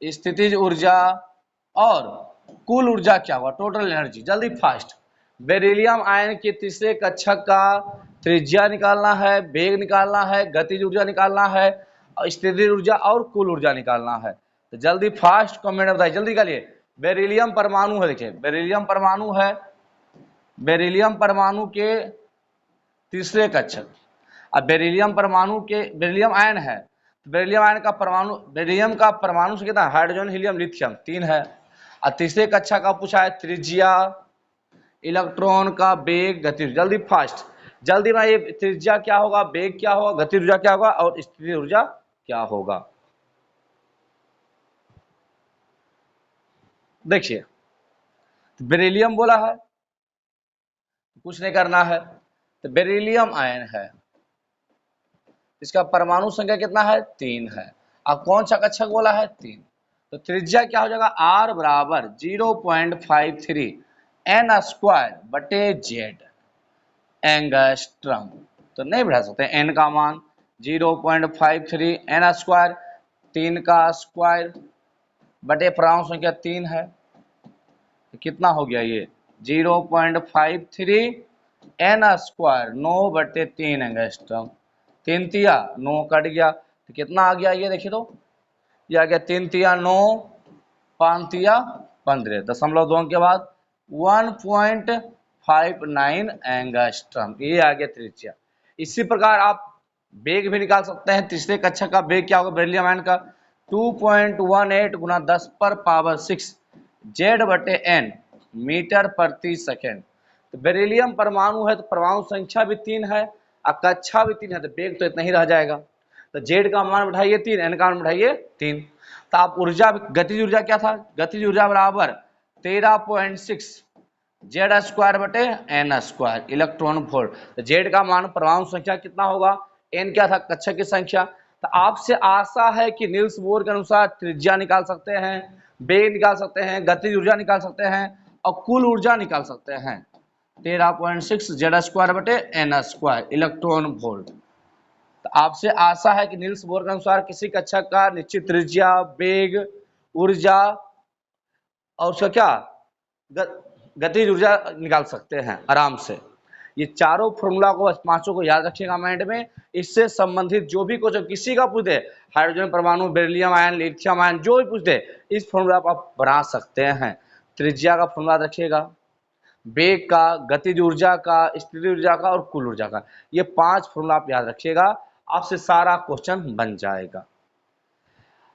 स्थितिज ऊर्जा और कुल ऊर्जा क्या होगा, टोटल एनर्जी। जल्दी फास्ट। बेरिलियम आयन के तीसरे कक्षक का त्रिज्या निकालना है, वेग निकालना है, गतिज ऊर्जा निकालना है और स्थितिज ऊर्जा और कुल ऊर्जा निकालना है। तो जल्दी फास्ट कमेंट बताइए, जल्दी निकालिए। बेरिलियम परमाणु है, देखिए बेरिलियम परमाणु है, बेरिलियम परमाणु के तीसरे कक्षक। अब बेरिलियम आयन है, बेरिलियम आयन का परमाणु, बेरिलियम का परमाणु संख्या कितना, हाइड्रोजन, हीलियम, लिथियम 3 है। और तीसरे कक्षा का पूछा है त्रिज्या, इलेक्ट्रॉन का वेग, गति। जल्दी फास्ट, जल्दी में ये त्रिज्या क्या होगा, वेग क्या होगा, गति ऊर्जा क्या होगा और स्थिति ऊर्जा क्या होगा। देखिए बेरिलियम बोला है, कुछ नहीं करना है, तो बेरिलियम आयन है, इसका परमाणु संख्या कितना है, 3 है। अब कौन सा कक्षक बोला है, 3। तो त्रिज्या क्या हो जाएगा, R बराबर 0.53 n स्क्वायर बटे जेड एंगस्ट्रम। तो नहीं बढ़ा सकते, n का मान 0.53 n स्क्वायर, 3 का स्क्वायर बटे परमाणु संख्या 3 है, तो कितना हो गया ये 0.53 n स्क्वायर 9 बटे 3 एंगस्ट्रम। 3 तिया 9 कट गया, तो कितना आ गया ये देखिए, तो ये आ गया 3 तिया 9, 5 तिया 15, 0.2 के बाद 1.59 एंगस्ट्रम, ये आ गया त्रिज्या। इसी प्रकार आप वेग भी निकाल सकते हैं। तीसरे कक्षा का वेग क्या होगा बेरिलियम आयन का, 2.18 गुना 10⁻6 जेड बटे एन मीटर प्रति सेकेंड। तो बेरिलियम परमाणु है तो परमाणु संख्या भी 3 है और कक्षा भी 3 है, तो वेग तो इतना ही रह जाएगा। तो जेड का मान बढ़ाइए 3, एन का मान बढ़ाइए 3। तो आप ऊर्जा, गतिज ऊर्जा क्या था, गतिज ऊर्जा बराबर 13.6 जेड स्क्वायर बटे एन स्क्वायर इलेक्ट्रॉन वोल्ट। तो जेड का मान परमाणु संख्या कितना होगा, एन क्या था, कक्षक की संख्या। तो आपसे आशा है कि नील्स बोर के अनुसार त्रिज्या निकाल सकते हैं, वेग निकाल सकते हैं, गतिज ऊर्जा निकाल सकते हैं और कुल ऊर्जा निकाल सकते हैं। 13.6 जेड स्क्वायर बटे एन स्क्वायर इलेक्ट्रॉन वोल्ट। तो आपसे आशा है कि नील्स बोर के अनुसार किसी कक्षक का निश्चित त्रिज्या, वेग, ऊर्जा और उसका क्या गतिज ऊर्जा निकाल सकते हैं आराम से। ये चारों फॉर्मूला को, पांचों को याद रखिएगा माइंड में। इससे संबंधित जो भी कुछ किसी का पूछ दे, हाइड्रोजन परमाणु, बेरिलियम आयन, लिथियम आयन, जो भी पूछ दे, इस फॉर्मूला को आप बना सकते हैं। त्रिज्या का फॉर्मूला रखिएगा, वेग का, गतिज ऊर्जा का, स्थितिज ऊर्जा का और कुल ऊर्जा का, ये 5 फॉर्मूला आप याद रखिएगा, आपसे सारा क्वेश्चन बन जाएगा।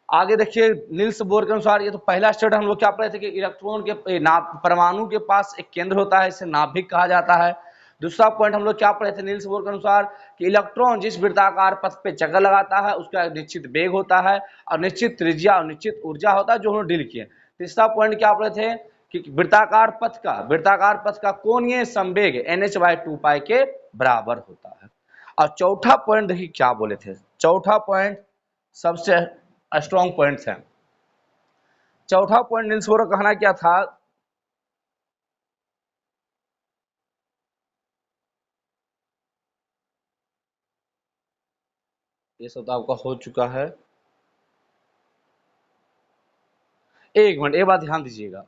आगे देखिए नील्स बोर के अनुसार, ये तो पहला स्टेप हम लोग क्या पढ़े थे कि इलेक्ट्रॉन के परमाणु के पास एक केंद्र होता है, इसे नाभिक कहा जाता है। दूसरा पॉइंट हम लोग क्या पढ़े थे नील्स बोर के अनुसार कि इलेक्ट्रॉन जिस वृत्ताकार पथ पे चक्कर लगाता है उसका निश्चित वेग होता है और निश्चित त्रिज्या और निश्चित ऊर्जा होता है, जो हम डील किए। तीसरा पॉइंट क्या पढ़े थे कि वृत्ताकार पथ का कोणीय संवेग NH/2π के बराबर होता है। और चौथा पॉइंट देखिए क्या बोले थे, चौथा पॉइंट सबसे स्ट्रॉन्ग पॉइंट्स हैं। चौथा पॉइंट नील्स बोर का कहना क्या था, ये सब तो आपका हो चुका है। एक मिनट, एक बात ध्यान दीजिएगा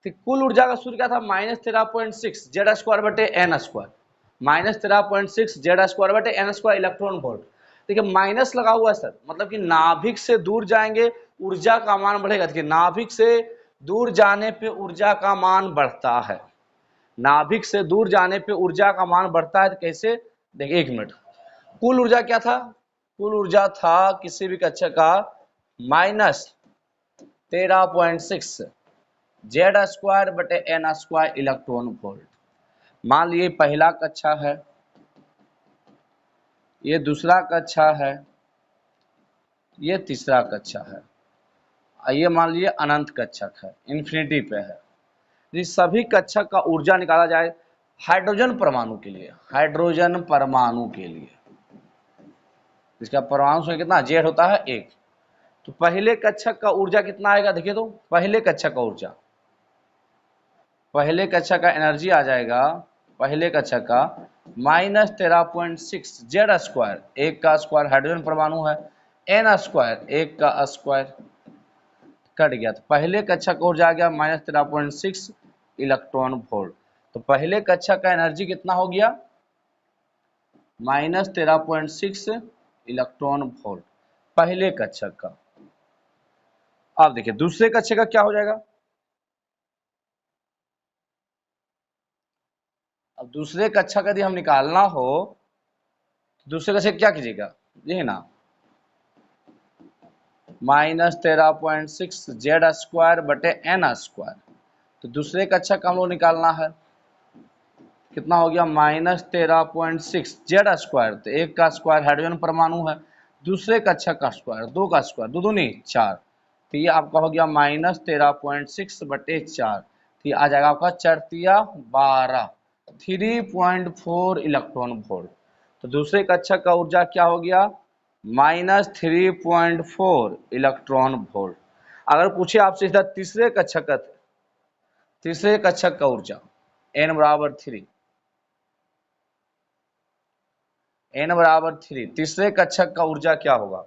कि कुल ऊर्जा का सूत्र क्या था, -13.6 जेड स्क्वायर बटे एन स्क्वायर, -13.6 जेड स्क्वायर बटे एन स्क्वायर इलेक्ट्रॉन वोल्ट। देखिए माइनस लगा हुआ है सर, मतलब कि नाभिक से दूर जाएंगे ऊर्जा का मान बढ़ेगा। देखिए नाभिक से दूर जाने पे ऊर्जा का मान बढ़ता है, नाभिक से दूर जाने पे ऊर्जा का मान बढ़ता है। तो कैसे, देखिए एक मिनट, कुल ऊर्जा क्या था कुल ऊर्जा था किसी भी कक्षा का -13.6 जेड स्क्वायर बटे एन स्क्वायर इलेक्ट्रॉन वोल्ट। मान लीजिए पहला कक्षा है, ये दूसरा कक्षा है, ये तीसरा कक्षा है, ये मान लीजिए अनंत कक्षक है, इन्फिनिटी पे है। ये सभी कक्षक का ऊर्जा निकाला जाए हाइड्रोजन परमाणु के लिए, हाइड्रोजन परमाणु के लिए इसका परमाणु संख्या कितना जेड होता है 1। तो पहले कक्षक का ऊर्जा कितना आएगा देखिए, तो पहले कक्षक का ऊर्जा, पहले कक्षक का एनर्जी आ जाएगा, पहले कक्षक का -13.6 जेड स्क्वायर, 1 का स्क्वायर हाइड्रोजन परमाणु है, एन स्क्वायर 1 का स्क्वायर कट गया, तो पहले कक्षा का ऊर्जा आ गया -13.6 इलेक्ट्रॉन वोल्ट। तो पहले कक्षा का एनर्जी कितना हो गया -13.6 इलेक्ट्रॉन वोल्ट पहले कक्षा का। अब देखिए दूसरे कक्षा का क्या हो जाएगा। अब दूसरे कक्षा का यदि हम निकालना हो तो दूसरे कक्षा क्या कीजिएगा, ये ना -13.6 जेड स्क्वायर बटे एन स्क्वायर। तो दूसरे कक्षा का हम लोग निकालना है, कितना हो गया -13.6 जेड स्क्वायर, तो 1 का स्क्वायर हाइड्रोजन परमाणु है, दूसरे कक्षा का स्क्वायर 2 का स्क्वायर, दो दूनी 4, तो ये आपका हो गया -13.6 बटे 4, तो ये आ जाएगा आपका 4 12 3.4 इलेक्ट्रॉन वोल्ट। तो दूसरे कक्षा का ऊर्जा क्या हो गया -3.4 इलेक्ट्रॉन वोल्ट। अगर पूछे आपसे सीधा तीसरे कक्षक का, तीसरे कक्षक का ऊर्जा n बराबर 3, n बराबर 3, तीसरे कक्षक का ऊर्जा क्या होगा,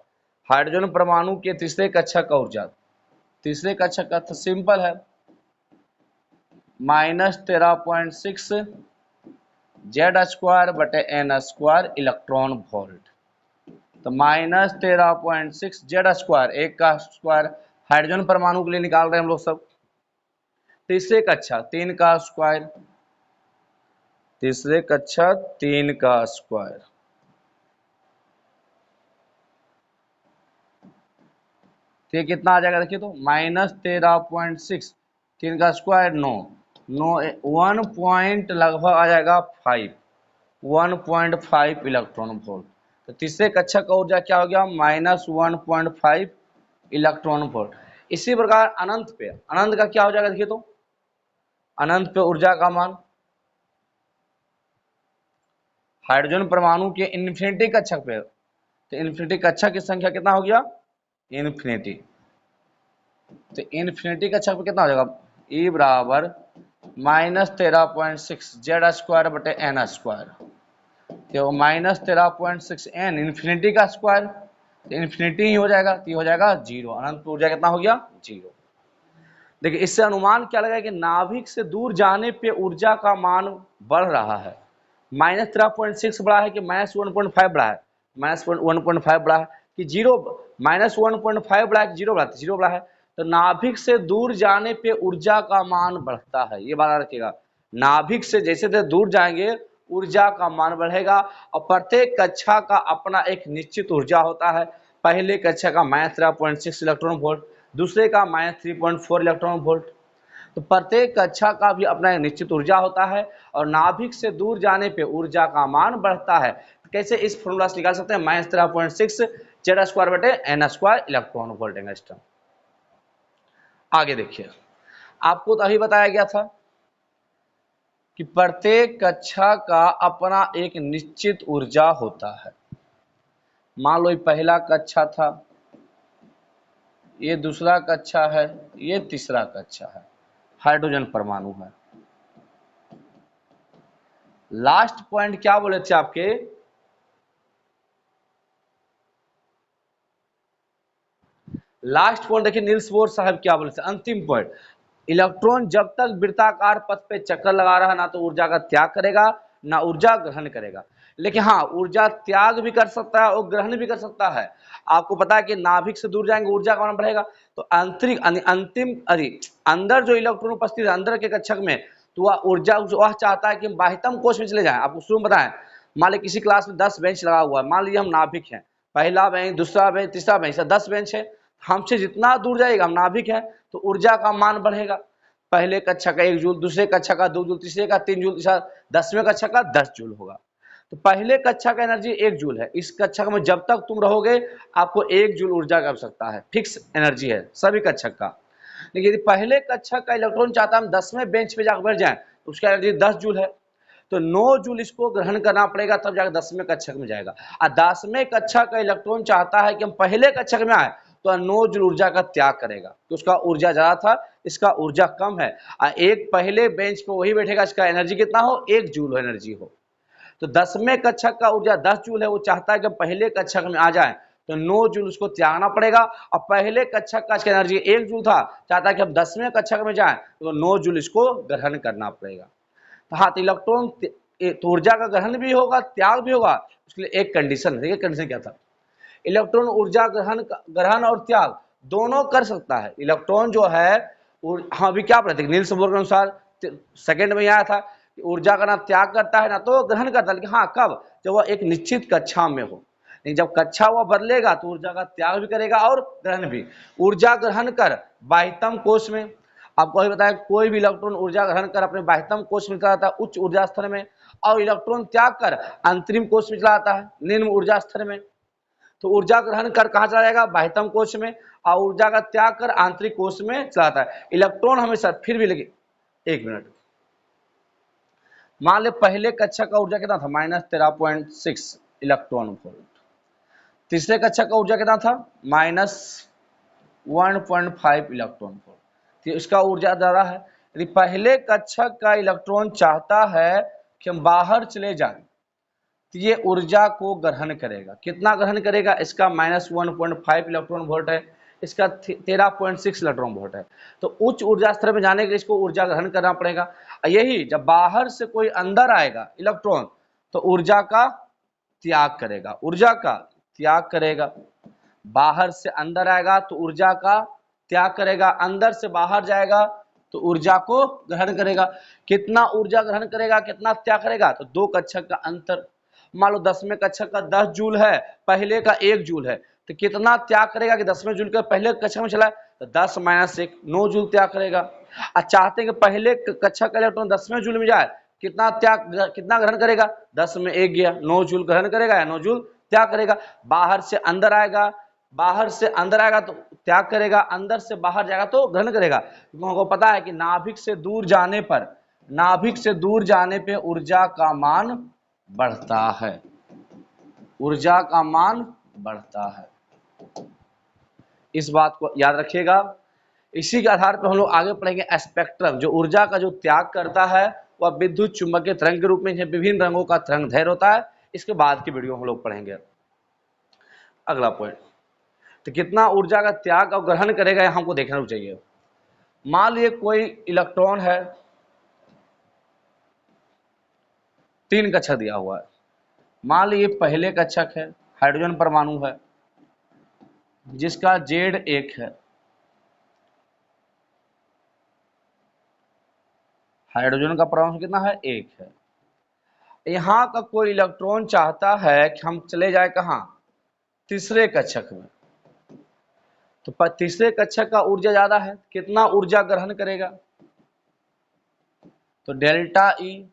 हाइड्रोजन परमाणु के तीसरे कक्षक का ऊर्जा, तीसरे कक्षक का तो सिंपल है -13.6 जेड स्क्वायर बटे एन स्क्वायर इलेक्ट्रॉन वोल्ट। तो -13.6 जेड स्क्वायर, 1 का स्क्वायर हाइड्रोजन परमाणु के लिए निकाल रहे हैं हम लोग सब, तीसरे कक्षा 3 का स्क्वायर, तीसरे कक्षा 3 का स्क्वायर, तो ये कितना आ जाएगा देखिए, तो -13.6 3 का स्क्वायर 9 1 पॉइंट लगभग आ जाएगा 1.5 इलेक्ट्रॉन वोल्ट। तो तीसरे कक्षा का ऊर्जा क्या हो गया -1.5 इलेक्ट्रॉन वोल्ट। इसी प्रकार अनंत पे, अनंत का क्या हो जाएगा देखिए, तो अनंत पे ऊर्जा का मान हाइड्रोजन परमाणु के इन्फिनिटी कक्षक पे, तो इन्फिनिटी कक्षक की संख्या कितना हो गया इन्फिनिटी, तो इन्फिनिटी कक्षक पे कितना हो जाएगा E बराबर -13.6 जेड स्क्वायर बटे एन स्क्वायर, तो -13.6 एन इन्फिनिटी का स्क्वायर, तो इन्फिनिटी ही हो जाएगा, तो ये हो जाएगा 0, अनंत ऊर्जा कितना हो गया 0। देखिए इससे अनुमान क्या लगा कि नाभिक से दूर जाने पे ऊर्जा का मान बढ़ रहा है, -13.6 बड़ा है कि -1.5 बड़ा है, -1.5 बड़ा है कि 0, -1.5 बड़ा है कि 0 बड़ा है, 0 बड़ा है। तो नाभिक से दूर जाने पे ऊर्जा का मान बढ़ता है, ये बात रखिएगा, नाभिक से जैसे जैसे दूर जाएंगे ऊर्जा का मान बढ़ेगा, और प्रत्येक कक्षा का अपना एक निश्चित ऊर्जा होता है। पहले कक्षा का -13.6 इलेक्ट्रॉन वोल्ट, दूसरे का -3.4 इलेक्ट्रॉन वोल्ट। तो प्रत्येक कक्षा का भी अपना एक निश्चित ऊर्जा होता है, और नाभिक से दूर जाने पे ऊर्जा का मान बढ़ता है। तो कैसे इस फॉर्मूला से निकाल सकते हैं, -13.6 जेड स्क्वायर बटे N square electron volt angstrom. आगे देखिए, आपको तो अभी बताया गया था कि प्रत्येक कक्षा का अपना एक निश्चित ऊर्जा होता है। मान लो ये पहला कक्षा था, ये दूसरा कक्षा है, ये तीसरा कक्षा है, हाइड्रोजन परमाणु है। लास्ट पॉइंट क्या बोले थे आपके, लास्ट पॉइंट देखिए नील्स बोर साहब क्या बोले थे, अंतिम पॉइंट, इलेक्ट्रॉन जब तक वृत्ताकार पथ पे चक्कर लगा रहा ना तो ऊर्जा का त्याग करेगा ना ऊर्जा ग्रहण करेगा। लेकिन हाँ ऊर्जा त्याग भी कर सकता है और ग्रहण भी कर सकता है। आपको पता है कि नाभिक से दूर जाएंगे ऊर्जा का मान बढ़ेगा, तो आंतरिक अंतिम अंदर जो इलेक्ट्रॉन उपस्थित है अंदर के कक्षक में, तो वह ऊर्जा वह चाहता है कि हम बाह्यतम कोश में चले जाएं। आपको शुरू में बताएं, मान लीजिए किसी क्लास में 10 बेंच लगा हुआ है, मान लीजिए हम नाभिक हैं, पहला बेंच, दूसरा बेंच, तीसरा बेंच, 10 बेंच है। हमसे जितना दूर जाएगा, हम नाभिक है तो ऊर्जा का मान बढ़ेगा। पहले कक्षा का 1 जूल, दूसरे कक्षा का 2 जूल, तीसरे का 3 जूल, 10वें कक्षा का 10 जूल होगा। तो पहले कक्षा का एनर्जी 1 जूल है। इस कक्षा में जब तक तुम रहोगे आपको 1 जूल ऊर्जा की आवश्यकता है, फिक्स एनर्जी है सभी कक्षा का। लेकिन यदि पहले कक्षा का इलेक्ट्रॉन चाहता है हम 10वें बेंच पे जाकर बैठ जाए तो उसका एनर्जी 10 जूल है, तो 9 जूल इसको ग्रहण करना पड़ेगा, तब जाकर 10वें कक्षा में जाएगा। और 10वें कक्षा का इलेक्ट्रॉन चाहता है कि हम पहले कक्षा में आए तो 9 जूल ऊर्जा का त्याग करेगा, तो उसका ऊर्जा ज्यादा था, इसका ऊर्जा कम है। एक पहले बेंच पे वही बैठेगा, इसका एनर्जी कितना हो, 1 जूल एनर्जी हो। तो 10वें कक्षा का ऊर्जा 10 जूल है, वो चाहता है कि पहले कक्षा में आ जाए तो 9 जूल उसको त्यागना पड़ेगा। और पहले कक्षा का एनर्जी 1 जूल था, चाहता है कि हम 10वें कक्षा में जाए तो 9 जूल इसको ग्रहण करना पड़ेगा। तो हाँ, तो इलेक्ट्रॉन तो ऊर्जा का ग्रहण भी होगा, त्याग भी होगा, उसके लिए एक कंडीशन, देखिए कंडीशन क्या था। इलेक्ट्रॉन ऊर्जा ग्रहण और त्याग दोनों कर सकता है। इलेक्ट्रॉन जो है, हाँ अभी क्या पढ़ते थे, नील्स बोर के अनुसार सेकंड में आया था, ऊर्जा का ना त्याग करता है ना तो ग्रहण करता है, लेकिन हाँ कब, जब वह एक निश्चित कक्षा में हो। लेकिन जब कक्षा वह बदलेगा तो ऊर्जा का त्याग भी करेगा और ग्रहण भी। ऊर्जा ग्रहण कर बाह्यतम कोश में, आपको अभी बताया कोई भी इलेक्ट्रॉन ऊर्जा ग्रहण कर अपने बाह्यतम कोश में चला जाता है उच्च ऊर्जा स्तर में, और इलेक्ट्रॉन त्याग कर अंतरिम कोश में चला जाता है निम्न ऊर्जा स्तर में। तो ऊर्जा ग्रहण कर कहाँ चला जाएगा, बाह्यतम कोश में, और ऊर्जा का त्याग कर आंतरिक कोश में चला जाता है। इलेक्ट्रॉन हमेशा फिर भी, लेकिन एक मिनट, मान ले पहले कक्षा का ऊर्जा कितना था, -13.6 इलेक्ट्रॉन वोल्ट। तीसरे कक्षा का ऊर्जा कितना था, -1.5 इलेक्ट्रॉन वोल्ट। तो इसका ऊर्जा ज्यादा है। यदि पहले कक्षा का इलेक्ट्रॉन चाहता है कि हम बाहर चले जाएं तो ये ऊर्जा को ग्रहण करेगा। कितना ग्रहण करेगा, इसका -1.5 इलेक्ट्रॉन वोल्ट है, इसका 13.6 इलेक्ट्रॉन वोल्ट है। तो उच्च ऊर्जा स्तर में जाने के लिए इसको ऊर्जा ग्रहण करना पड़ेगा। यही जब बाहर से कोई अंदर आएगा इलेक्ट्रॉन तो ऊर्जा का त्याग करेगा, ऊर्जा का त्याग करेगा। बाहर से अंदर आएगा तो ऊर्जा का त्याग करेगा, अंदर से बाहर जाएगा तो ऊर्जा को ग्रहण करेगा। कितना ऊर्जा ग्रहण करेगा, कितना त्याग करेगा, तो 2 कक्षा का अंतर। मान लो 10वें कक्षा का 10 जूल है, पहले का 1 जूल है, तो कितना त्याग करेगा कि 10वें जूल के पहले कक्षा में चला है तो 10 - 1 9 जूल त्याग करेगा। और चाहते हैं कि पहले कक्षा का इलेक्ट्रॉन 10वें जूल में जाए, कितना ग्रहण करेगा, 10 में 1 गया, 9 जूल ग्रहण करेगा या 9 जूल त्याग करेगा। बाहर से अंदर आएगा, बाहर से अंदर आएगा तो त्याग करेगा, अंदर से बाहर जाएगा तो ग्रहण करेगा। हमको पता है कि नाभिक से दूर जाने पर, नाभिक से दूर जाने पे ऊर्जा का मान बढ़ता है, ऊर्जा का मान बढ़ता है, इस बात को याद रखिएगा। इसी के आधार पर हम लोग आगे पढ़ेंगे स्पेक्ट्रम। जो ऊर्जा का जो त्याग करता है वह विद्युत चुंबकीय तरंग के रूप में विभिन्न रंगों का तरंग दैर्ध्य होता है। इसके बाद की वीडियो हम लोग पढ़ेंगे। अगला पॉइंट, तो कितना ऊर्जा का त्याग और ग्रहण करेगा यह हमको देखना चाहिए। मान लीजिए कोई इलेक्ट्रॉन है, 3 कक्षक दिया हुआ है। मान लीजिए पहले कक्षक है, हाइड्रोजन परमाणु है जिसका Z 1 है, हाइड्रोजन का परमाणु कितना है, 1 है। यहाँ का कोई इलेक्ट्रॉन चाहता है कि हम चले जाए कहाँ, तीसरे कक्षक में। तो तीसरे कक्षक का ऊर्जा ज्यादा है, कितना ऊर्जा ग्रहण करेगा, तो डेल्टा E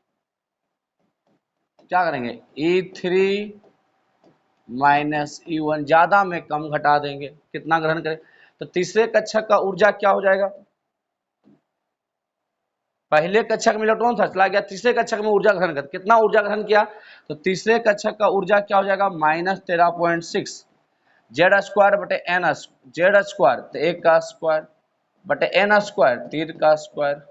क्या करेंगे, E3 - E1, ज्यादा में कम घटा देंगे, कितना ग्रहण करें। तो तीसरे कक्षक का ऊर्जा क्या हो जाएगा, पहले कक्षक में इलेक्ट्रॉन था, चला गया तीसरे कक्षक में, ऊर्जा ग्रहण कर, कितना ऊर्जा ग्रहण किया, तो तीसरे कक्षक का ऊर्जा क्या हो जाएगा, -13.6 Z² बटे N, Z² तो 1 का स्क्वायर बटे N² 3 का स्क्वायर,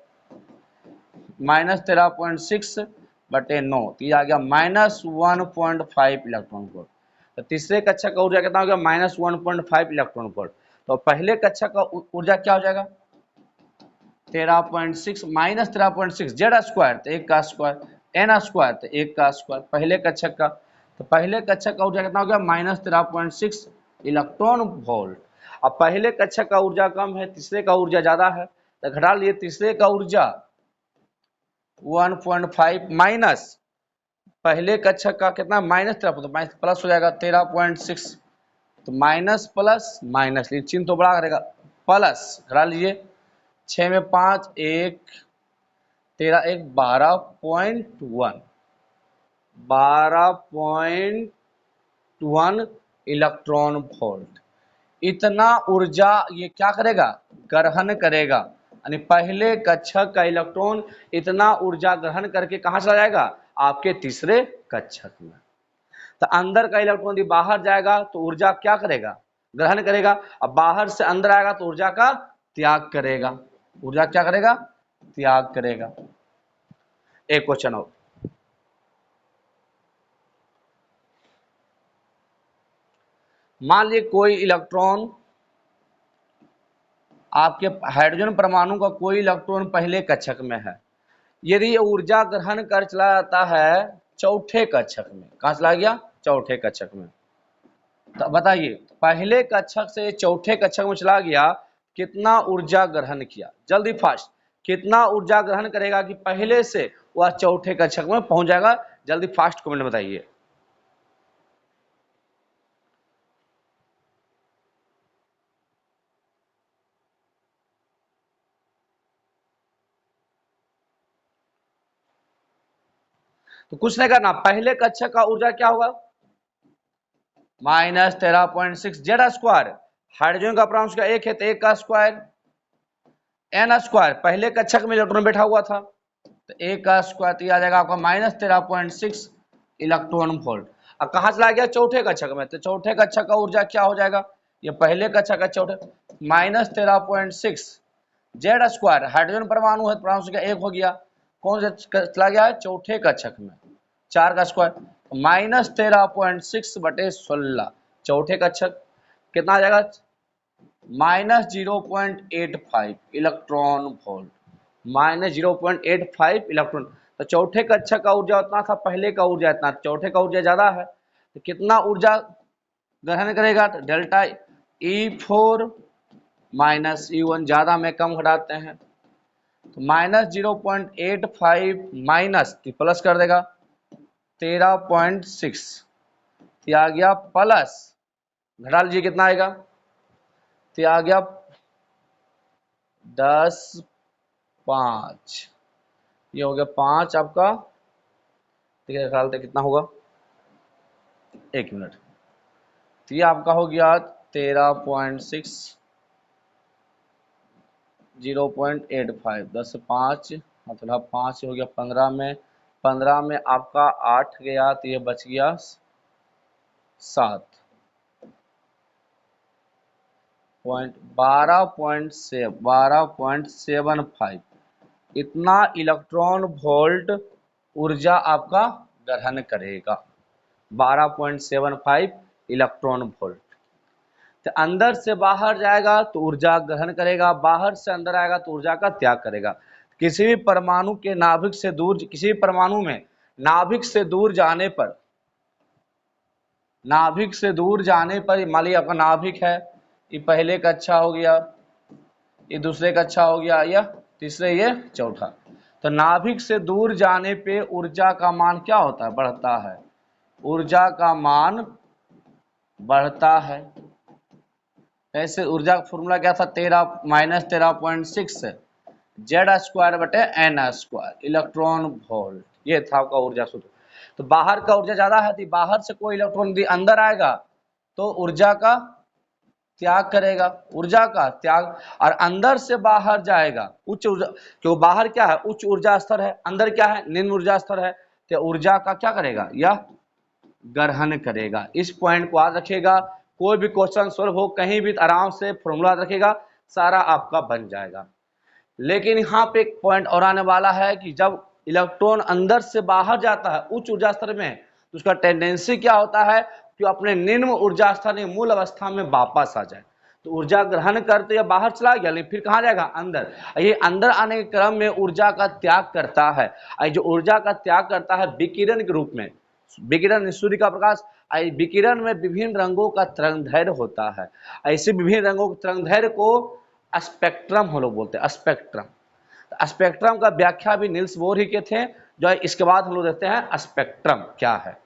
-13.6 बटे 9, तो ये आ गया -1.5 इलेक्ट्रॉन वोल्ट। तो तीसरे कक्षक का ऊर्जा कितना हो गया, -1.5 इलेक्ट्रॉन वोल्ट। तो पहले कक्षक का ऊर्जा क्या हो जाएगा, 13.6 -13.6 Z² तो 1 का स्क्वायर, N² तो 1 का स्क्वायर पहले कक्षक का। तो पहले कक्षक का ऊर्जा कितना हो गया, -13.6 इलेक्ट्रॉन वोल्ट। अब पहले कक्षक का ऊर्जा कम है, तीसरे का ऊर्जा ज्यादा है, तो घटा लिए तीसरे का ऊर्जा 1.5 माइनस पहले कक्षक का कितना, -13, तो प्लस हो जाएगा 13.6 तो माइनस प्लस माइनस, चिन्ह तो बड़ा करेगा, प्लस घटा लीजिए, 6 में 5 1, 13 1 12.1, 12.1 इलेक्ट्रॉन वोल्ट। इतना ऊर्जा ये क्या करेगा, ग्रहण करेगा। यानी पहले कक्षक का इलेक्ट्रॉन इतना ऊर्जा ग्रहण करके कहां चला जाएगा, आपके तीसरे कक्षक में। तो अंदर का इलेक्ट्रॉन यदि बाहर जाएगा तो ऊर्जा क्या करेगा, ग्रहण करेगा। अब बाहर से अंदर आएगा तो ऊर्जा का त्याग करेगा। ऊर्जा क्या करेगा, त्याग करेगा। एक क्वेश्चन और, मान लीजिए कोई इलेक्ट्रॉन, आपके हाइड्रोजन परमाणु का कोई इलेक्ट्रॉन पहले कक्षक में है, यदि ये ऊर्जा ग्रहण कर चला जाता है चौथे कक्षक में, कहां चला गया, चौथे कक्षक में। तो बताइए पहले कक्षक से चौथे कक्षक में चला गया, कितना ऊर्जा ग्रहण किया, जल्दी फास्ट, कितना ऊर्जा ग्रहण करेगा कि पहले से वह चौथे कक्षक में पहुंच जाएगा, जल्दी फास्ट कमेंट बताइए। तो कुछ नहीं करना, पहले कक्षक का ऊर्जा क्या होगा, माइनस 13.6 जेड स्क्वायर, हाइड्रोजन का परमाणु का एक है तो एक का स्क्वायर, एन स्क्वायर, पहले कक्षक में इलेक्ट्रॉन बैठा हुआ था तो एक का स्क्वायर, तो आ जाएगा आपका माइनस 13.6 इलेक्ट्रॉन वोल्ट। अब कहां चला गया, चौथे कक्षक में, तो चौथे कक्षक का ऊर्जा क्या हो जाएगा, ये पहले कक्षक का चौथे, माइनस 13.6 जेड स्क्वायर, हाइड्रोजन परमाणु है, परमाणु संख्या एक हो गया, कौन सा चला गया है, चौथे कक्षक में, 4 का स्क्वायर, माइनस 13.6 बटे 16, चौथे कक्षक कितना आ जाएगा, minus 0.85 electron volt, minus 0.85 electron. तो चौथे कक्षक का ऊर्जा उतना था, पहले का ऊर्जा इतना, चौथे का ऊर्जा ज्यादा है, तो कितना ऊर्जा ग्रहण करेगा, तो डेल्टा E4 माइनस E1, ज्यादा में कम घटाते हैं, तो माइनस 0.85 माइनस प्लस कर देगा 13.6, आ गया प्लस, घटा लीजिए कितना आएगा, तो आ गया 10.5, ये हो गया 5 आपका, ठीक है, ख्याल से कितना होगा, एक मिनट, तो ये आपका हो गया 13.6 0.85, 10 से 5 मतलब 5 हो गया 15 में, 15 में आपका 8 गया तो ये बच गया 7, 12.75 इतना इलेक्ट्रॉन वोल्ट ऊर्जा आपका ग्रहण करेगा, 12.75 इलेक्ट्रॉन वोल्ट। तो अंदर से बाहर जाएगा तो ऊर्जा ग्रहण करेगा, बाहर से अंदर आएगा तो ऊर्जा का त्याग करेगा। किसी भी परमाणु के नाभिक से दूर, किसी भी परमाणु में नाभिक से दूर जाने पर, नाभिक से दूर जाने पर, मान लीजिए आपका नाभिक है, ये पहले का अच्छा हो गया, ये दूसरे का अच्छा हो गया, या तीसरे, ये चौथा, तो नाभिक से दूर जाने पे ऊर्जा का मान क्या होता है, बढ़ता है, ऊर्जा का मान बढ़ता है। ऐसे ऊर्जा का फॉर्मूला क्या था, 13 माइनस 13.6 जेड स्क्वायर बटे एन स्क्वायर इलेक्ट्रॉन वोल्ट, ये था आपका ऊर्जा सूत्र। तो बाहर का ऊर्जा ज्यादा है, तो बाहर से कोई इलेक्ट्रॉन यदि अंदर आएगा तो ऊर्जा का त्याग करेगा, ऊर्जा का त्याग, और अंदर से बाहर जाएगा उच्च ऊर्जा, क्यों बाहर क्या है, उच्च ऊर्जा स्तर है, अंदर क्या है, निम्न ऊर्जा स्तर है, तो ऊर्जा का क्या करेगा, यह ग्रहण करेगा। इस पॉइंट को याद रखिएगा, कोई भी क्वेश्चन सोल्व हो कहीं भी आराम से फॉर्मूला रखेगा, सारा आपका बन जाएगा। लेकिन यहाँ पे एक पॉइंट और आने वाला है कि जब इलेक्ट्रॉन अंदर से बाहर जाता है उच्च ऊर्जा स्तर में, तो उसका टेंडेंसी क्या होता है कि अपने निम्न ऊर्जा स्तर में मूल अवस्था में वापस आ जाए। तो ऊर्जा ग्रहण करते या बाहर चला गया, लेकिन फिर कहाँ जाएगा, अंदर। ये अंदर आने के क्रम में ऊर्जा का त्याग करता है, जो ऊर्जा का त्याग करता है विकिरण के रूप में, विकिरण सूर्य का प्रकाश, विकिरण में विभिन्न रंगों का तरंगदैर्घ्य होता है, ऐसे विभिन्न रंगों के तरंगदैर्घ्य को स्पेक्ट्रम हम लोग बोलते हैं, स्पेक्ट्रम। स्पेक्ट्रम का व्याख्या भी नील्स बोर ही के थे, जो इसके बाद हम लोग देखते हैं स्पेक्ट्रम क्या है।